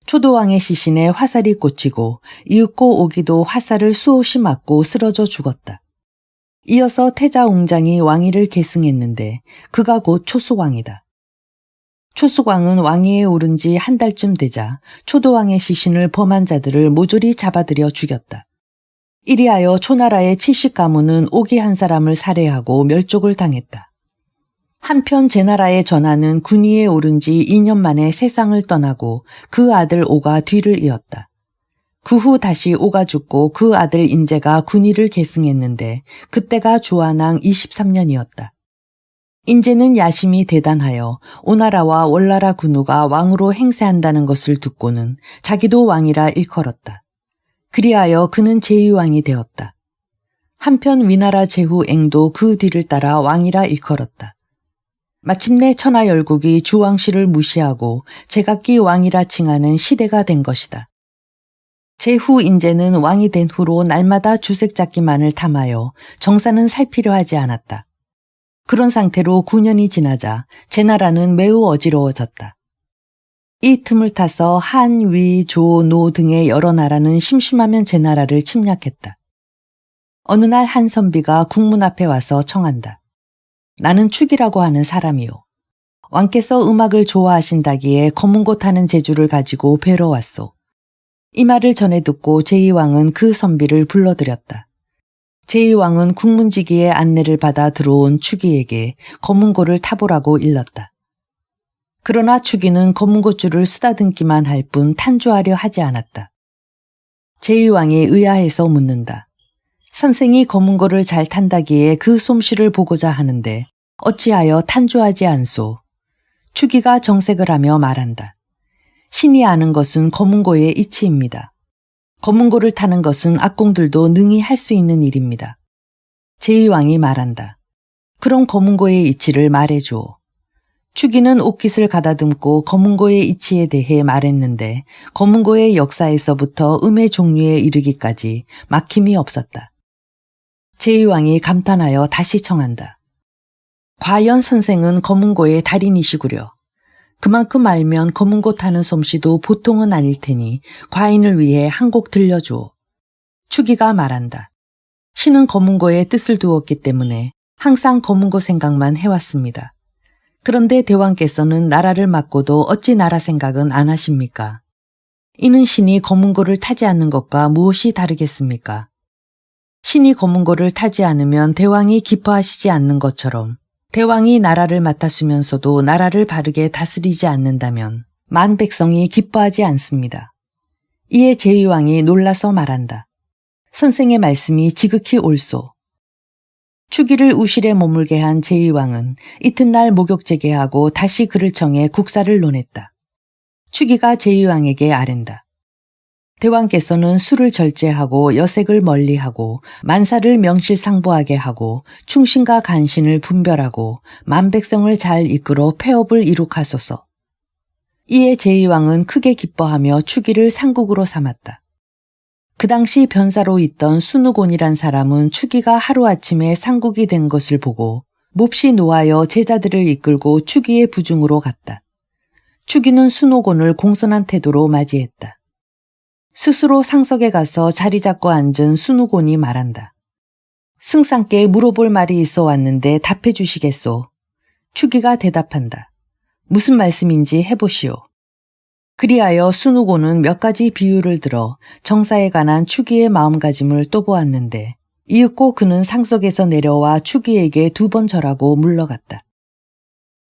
초도왕의 시신에 화살이 꽂히고 이윽고 오기도 화살을 수없이 맞고 쓰러져 죽었다. 이어서 태자웅장이 왕위를 계승했는데 그가 곧 초숙왕이다. 초숙왕은 왕위에 오른 지 한 달쯤 되자 초도왕의 시신을 범한 자들을 모조리 잡아들여 죽였다. 이리하여 초나라의 70가문은 오기 한 사람을 살해하고 멸족을 당했다. 한편 제나라의 전하는 군위에 오른 지 2년 만에 세상을 떠나고 그 아들 오가 뒤를 이었다. 그 후 다시 오가 죽고 그 아들 인제가 군위를 계승했는데 그때가 주한왕 23년이었다. 인제는 야심이 대단하여 오나라와 월나라 군우가 왕으로 행세한다는 것을 듣고는 자기도 왕이라 일컬었다. 그리하여 그는 제2왕이 되었다. 한편 위나라 제후 앵도 그 뒤를 따라 왕이라 일컬었다. 마침내 천하열국이 주왕실을 무시하고 제각기 왕이라 칭하는 시대가 된 것이다. 제후 인제는 왕이 된 후로 날마다 주색 잡기만을 탐하여 정사는 살피려 하지 않았다. 그런 상태로 9년이 지나자 제나라는 매우 어지러워졌다. 이 틈을 타서 한, 위, 조, 노 등의 여러 나라는 심심하면 제나라를 침략했다. 어느 날 한 선비가 국문 앞에 와서 청한다. 나는 축이라고 하는 사람이요. 왕께서 음악을 좋아하신다기에 검은고 하는 재주를 가지고 뵈러 왔소. 이 말을 전해 듣고 제2왕은 그 선비를 불러들였다. 제2왕은 국문지기의 안내를 받아 들어온 축이에게 검은고를 타보라고 일렀다. 그러나 축이는 검은고줄을 쓰다듬기만 할 뿐 탄주하려 하지 않았다. 제2왕이 의아해서 묻는다. 선생이 검은고를 잘 탄다기에 그 솜씨를 보고자 하는데 어찌하여 탄주하지 않소? 축이가 정색을 하며 말한다. 신이 아는 것은 검은고의 이치입니다. 검은고를 타는 것은 악공들도 능히 할 수 있는 일입니다. 제2왕이 말한다. 그럼 검은고의 이치를 말해주오. 축이는 옷깃을 가다듬고 검은고의 이치에 대해 말했는데 검은고의 역사에서부터 음의 종류에 이르기까지 막힘이 없었다. 제2왕이 감탄하여 다시 청한다. 과연 선생은 검은고의 달인이시구려. 그만큼 알면 검은고 타는 솜씨도 보통은 아닐 테니 과인을 위해 한 곡 들려주오. 축이가 말한다. 신은 검은고에 뜻을 두었기 때문에 항상 검은고 생각만 해왔습니다. 그런데 대왕께서는 나라를 맡고도 어찌 나라 생각은 안 하십니까? 이는 신이 검은고를 타지 않는 것과 무엇이 다르겠습니까? 신이 검은고를 타지 않으면 대왕이 기뻐하시지 않는 것처럼 대왕이 나라를 맡았으면서도 나라를 바르게 다스리지 않는다면 만 백성이 기뻐하지 않습니다. 이에 제의왕이 놀라서 말한다. 선생의 말씀이 지극히 옳소. 추기를 우실에 머물게 한 제의왕은 이튿날 목욕 재개하고 다시 그를 청해 국사를 논했다. 추기가 제의왕에게 아랜다. 대왕께서는 술을 절제하고 여색을 멀리하고 만사를 명실상부하게 하고 충신과 간신을 분별하고 만백성을 잘 이끌어 폐업을 이룩하소서. 이에 제의왕은 크게 기뻐하며 추기를 상국으로 삼았다. 그 당시 변사로 있던 순우곤이란 사람은 추기가 하루아침에 상국이 된 것을 보고 몹시 노하여 제자들을 이끌고 추기의 부중으로 갔다. 추기는 순우곤을 공손한 태도로 맞이했다. 스스로 상석에 가서 자리 잡고 앉은 순우곤이 말한다. 승상께 물어볼 말이 있어 왔는데 답해 주시겠소. 추기가 대답한다. 무슨 말씀인지 해보시오. 그리하여 순우곤은 몇 가지 비유를 들어 정사에 관한 추기의 마음가짐을 또보았는데 이윽고 그는 상석에서 내려와 추기에게 2번 절하고 물러갔다.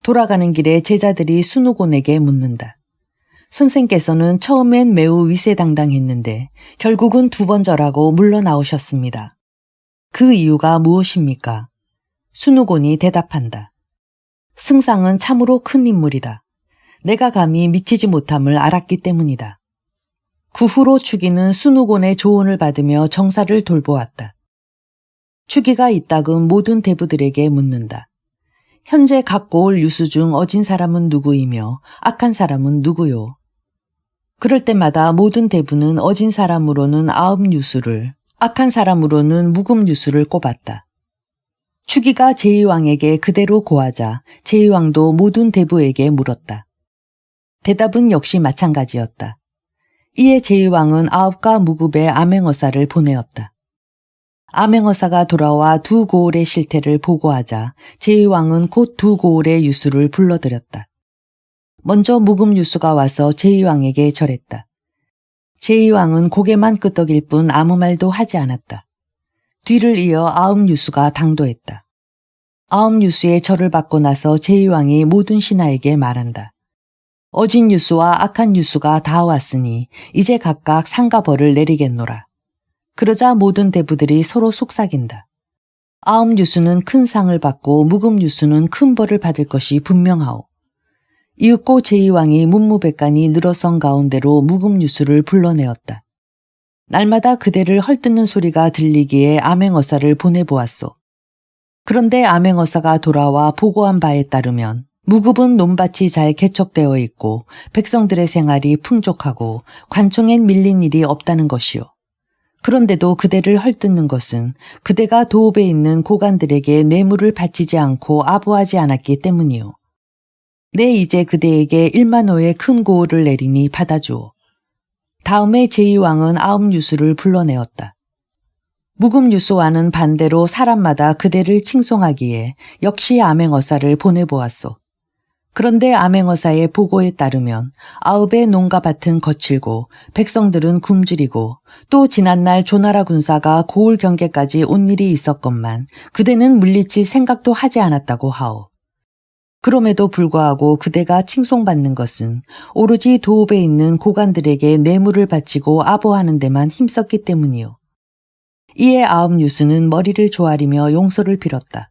돌아가는 길에 제자들이 순우곤에게 묻는다. 선생께서는 처음엔 매우 위세당당했는데 결국은 2번 절하고 물러나오셨습니다. 그 이유가 무엇입니까? 순우곤이 대답한다. 승상은 참으로 큰 인물이다. 내가 감히 미치지 못함을 알았기 때문이다. 그 후로 추기는 순우곤의 조언을 받으며 정사를 돌보았다. 추기가 이따금 모든 대부들에게 묻는다. 현재 갖고 올 유수 중 어진 사람은 누구이며 악한 사람은 누구요? 그럴 때마다 모든 대부는 어진 사람으로는 9유수를, 악한 사람으로는 묵음유수를 꼽았다. 추기가 제의왕에게 그대로 고하자 제의왕도 모든 대부에게 물었다. 대답은 역시 마찬가지였다. 이에 제의왕은 9가 무급의 암행어사를 보내었다. 암행어사가 돌아와 2 고을의 실태를 보고하자 제의왕은 곧 2 고을의 유수를 불러들였다. 먼저 묵음유수가 와서 제의왕에게 절했다. 제의왕은 고개만 끄덕일 뿐 아무 말도 하지 않았다. 뒤를 이어 9유수가 당도했다. 9유수의 절을 받고 나서 제의왕이 모든 신하에게 말한다. 어진 유수와 악한 유수가 다 왔으니 이제 각각 상과 벌을 내리겠노라. 그러자 모든 대부들이 서로 속삭인다. 9유수는 큰 상을 받고 묵음유수는 큰 벌을 받을 것이 분명하오. 이윽고 제의왕이 문무백관이 늘어선 가운데로 묵음유수를 불러내었다. 날마다 그대를 헐뜯는 소리가 들리기에 암행어사를 보내보았소. 그런데 암행어사가 돌아와 보고한 바에 따르면 무급은 논밭이 잘 개척되어 있고 백성들의 생활이 풍족하고 관청엔 밀린 일이 없다는 것이요. 그런데도 그대를 헐뜯는 것은 그대가 도읍에 있는 고관들에게 뇌물을 바치지 않고 아부하지 않았기 때문이요. 내 이제 그대에게 1만호의 큰 고을을 내리니 받아주오. 다음에 제의왕은 9유수를 불러내었다. 묵음유수와는 반대로 사람마다 그대를 칭송하기에 역시 암행어사를 보내보았소. 그런데 암행어사의 보고에 따르면 9의 농가 밭은 거칠고 백성들은 굶주리고 또 지난날 조나라 군사가 고을 경계까지 온 일이 있었건만 그대는 물리칠 생각도 하지 않았다고 하오. 그럼에도 불구하고 그대가 칭송받는 것은 오로지 도읍에 있는 고관들에게 뇌물을 바치고 아부하는 데만 힘썼기 때문이요. 이에 9유수는 머리를 조아리며 용서를 빌었다.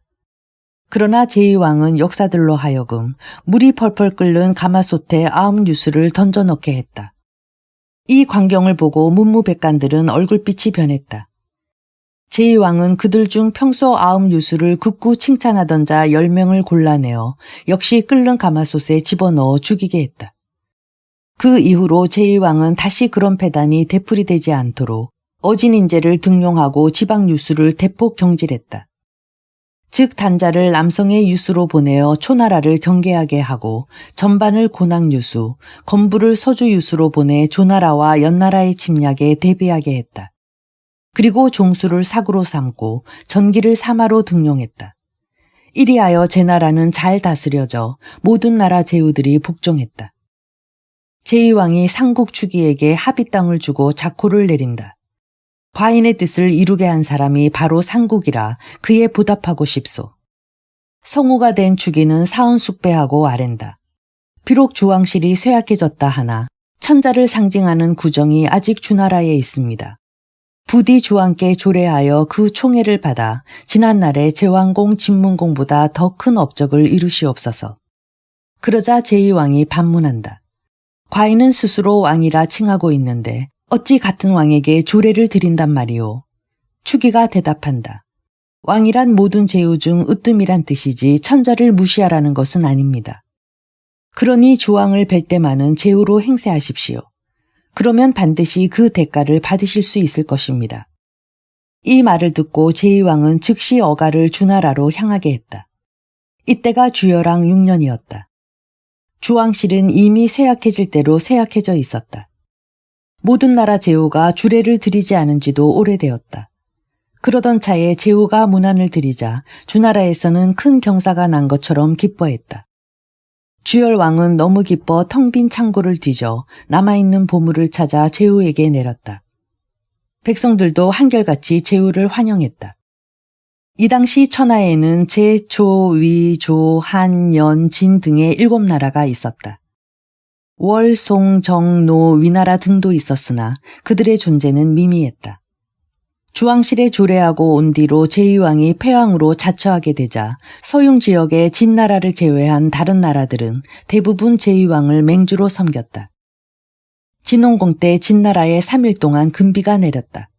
그러나 제의왕은 역사들로 하여금 물이 펄펄 끓는 가마솥에 9유수를 던져넣게 했다. 이 광경을 보고 문무백관들은 얼굴빛이 변했다. 제의왕은 그들 중 평소 9유수를 극구 칭찬하던 자 10명을 골라내어 역시 끓는 가마솥에 집어넣어 죽이게 했다. 그 이후로 제의왕은 다시 그런 패단이 되풀이되지 않도록 어진 인재를 등용하고 지방 유수를 대폭 경질했다. 즉 단자를 남성의 유수로 보내어 초나라를 경계하게 하고 전반을 고낭 유수, 건부를 서주 유수로 보내 조나라와 연나라의 침략에 대비하게 했다. 그리고 종수를 사구로 삼고 전기를 사마로 등용했다. 이리하여 제나라는 잘 다스려져 모든 나라 제후들이 복종했다. 제의왕이 상국 추기에게 합의 땅을 주고 작호를 내린다. 과인의 뜻을 이루게 한 사람이 바로 상국이라 그에 보답하고 싶소. 성우가 된 주기는 사은숙배하고 아랜다. 비록 주왕실이 쇠약해졌다 하나 천자를 상징하는 구정이 아직 주나라에 있습니다. 부디 주왕께 조례하여 그 총애를 받아 지난날의 제왕공 진문공보다 더 큰 업적을 이루시옵소서. 그러자 제2왕이 반문한다. 과인은 스스로 왕이라 칭하고 있는데 어찌 같은 왕에게 조례를 드린단 말이오. 추기가 대답한다. 왕이란 모든 제후 중 으뜸이란 뜻이지 천자를 무시하라는 것은 아닙니다. 그러니 주왕을 뵐 때만은 제후로 행세하십시오. 그러면 반드시 그 대가를 받으실 수 있을 것입니다. 이 말을 듣고 제2왕은 즉시 어가를 주나라로 향하게 했다. 이때가 주열왕 6년이었다. 주왕실은 이미 쇠약해질 대로 쇠약해져 있었다. 모든 나라 제후가 주례를 드리지 않은 지도 오래되었다. 그러던 차에 제후가 문안을 드리자 주나라에서는 큰 경사가 난 것처럼 기뻐했다. 주열왕은 너무 기뻐 텅 빈 창고를 뒤져 남아있는 보물을 찾아 제후에게 내렸다. 백성들도 한결같이 제후를 환영했다. 이 당시 천하에는 제, 초, 위, 조, 한, 연, 진 등의 7나라가 있었다. 월, 송, 정, 노, 위나라 등도 있었으나 그들의 존재는 미미했다. 주왕실에 조례하고 온 뒤로 제2왕이 폐왕으로 자처하게 되자 서융 지역의 진나라를 제외한 다른 나라들은 대부분 제2왕을 맹주로 섬겼다. 진홍공 때 진나라에 3일 동안 금비가 내렸다.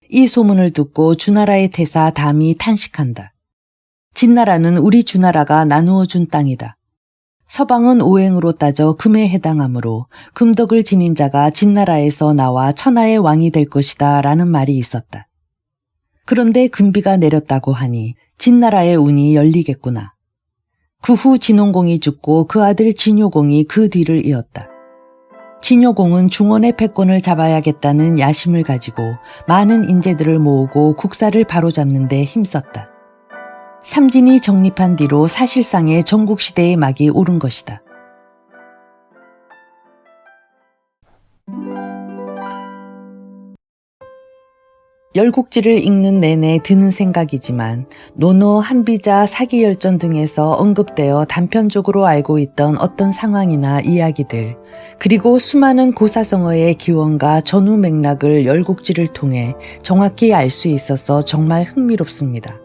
이 소문을 듣고 주나라의 태사 담이 탄식한다. 진나라는 우리 주나라가 나누어 준 땅이다. 서방은 오행으로 따져 금에 해당하므로 금덕을 지닌 자가 진나라에서 나와 천하의 왕이 될 것이다 라는 말이 있었다. 그런데 금비가 내렸다고 하니 진나라의 운이 열리겠구나. 그 후 진홍공이 죽고 그 아들 진효공이 그 뒤를 이었다. 진효공은 중원의 패권을 잡아야겠다는 야심을 가지고 많은 인재들을 모으고 국사를 바로잡는 데 힘썼다. 삼진이 정립한 뒤로 사실상의 전국시대의 막이 오른 것이다. 열국지를 읽는 내내 드는 생각이지만 논어, 한비자, 사기열전 등에서 언급되어 단편적으로 알고 있던 어떤 상황이나 이야기들, 그리고 수많은 고사성어의 기원과 전후 맥락을 열국지를 통해 정확히 알 수 있어서 정말 흥미롭습니다.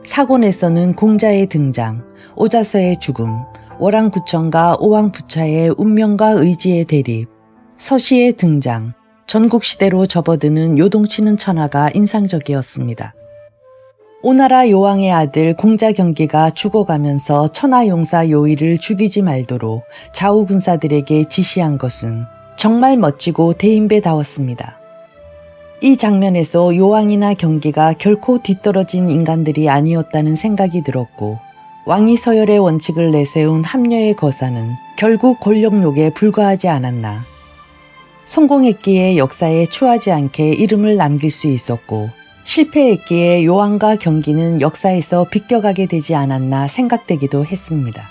사곤에서는 공자의 등장, 오자서의 죽음, 월왕구천과 오왕부차의 운명과 의지의 대립, 서시의 등장, 전국시대로 접어드는 요동치는 천하가 인상적이었습니다. 오나라 요왕의 아들 공자 경기가 죽어가면서 천하용사 요의를 죽이지 말도록 좌우군사들에게 지시한 것은 정말 멋지고 대인배다웠습니다. 이 장면에서 요왕이나 경기가 결코 뒤떨어진 인간들이 아니었다는 생각이 들었고, 왕이 서열의 원칙을 내세운 합려의 거사는 결국 권력욕에 불과하지 않았나. 성공했기에 역사에 추하지 않게 이름을 남길 수 있었고, 실패했기에 요왕과 경기는 역사에서 비껴가게 되지 않았나 생각되기도 했습니다.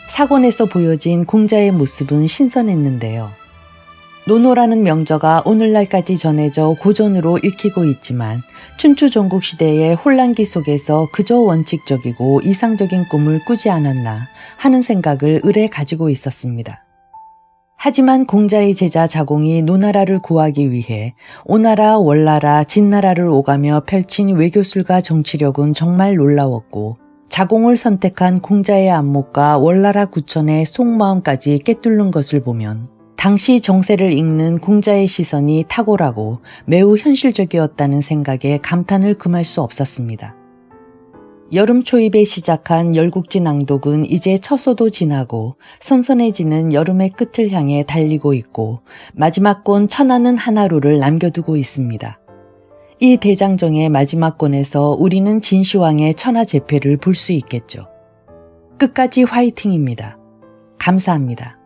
사곤에서 보여진 공자의 모습은 신선했는데요. 논어라는 명저가 오늘날까지 전해져 고전으로 읽히고 있지만 춘추 전국시대의 혼란기 속에서 그저 원칙적이고 이상적인 꿈을 꾸지 않았나 하는 생각을 을에 가지고 있었습니다. 하지만 공자의 제자 자공이 노나라를 구하기 위해 오나라, 월나라, 진나라를 오가며 펼친 외교술과 정치력은 정말 놀라웠고, 자공을 선택한 공자의 안목과 월나라 구천의 속마음까지 꿰뚫는 것을 보면 당시 정세를 읽는 공자의 시선이 탁월하고 매우 현실적이었다는 생각에 감탄을 금할 수 없었습니다. 여름 초입에 시작한 열국지 낭독은 이제 처소도 지나고 선선해지는 여름의 끝을 향해 달리고 있고, 마지막 권 천하는 하나로를 남겨두고 있습니다. 이 대장정의 마지막 권에서 우리는 진시황의 천하제패를 볼 수 있겠죠. 끝까지 화이팅입니다. 감사합니다.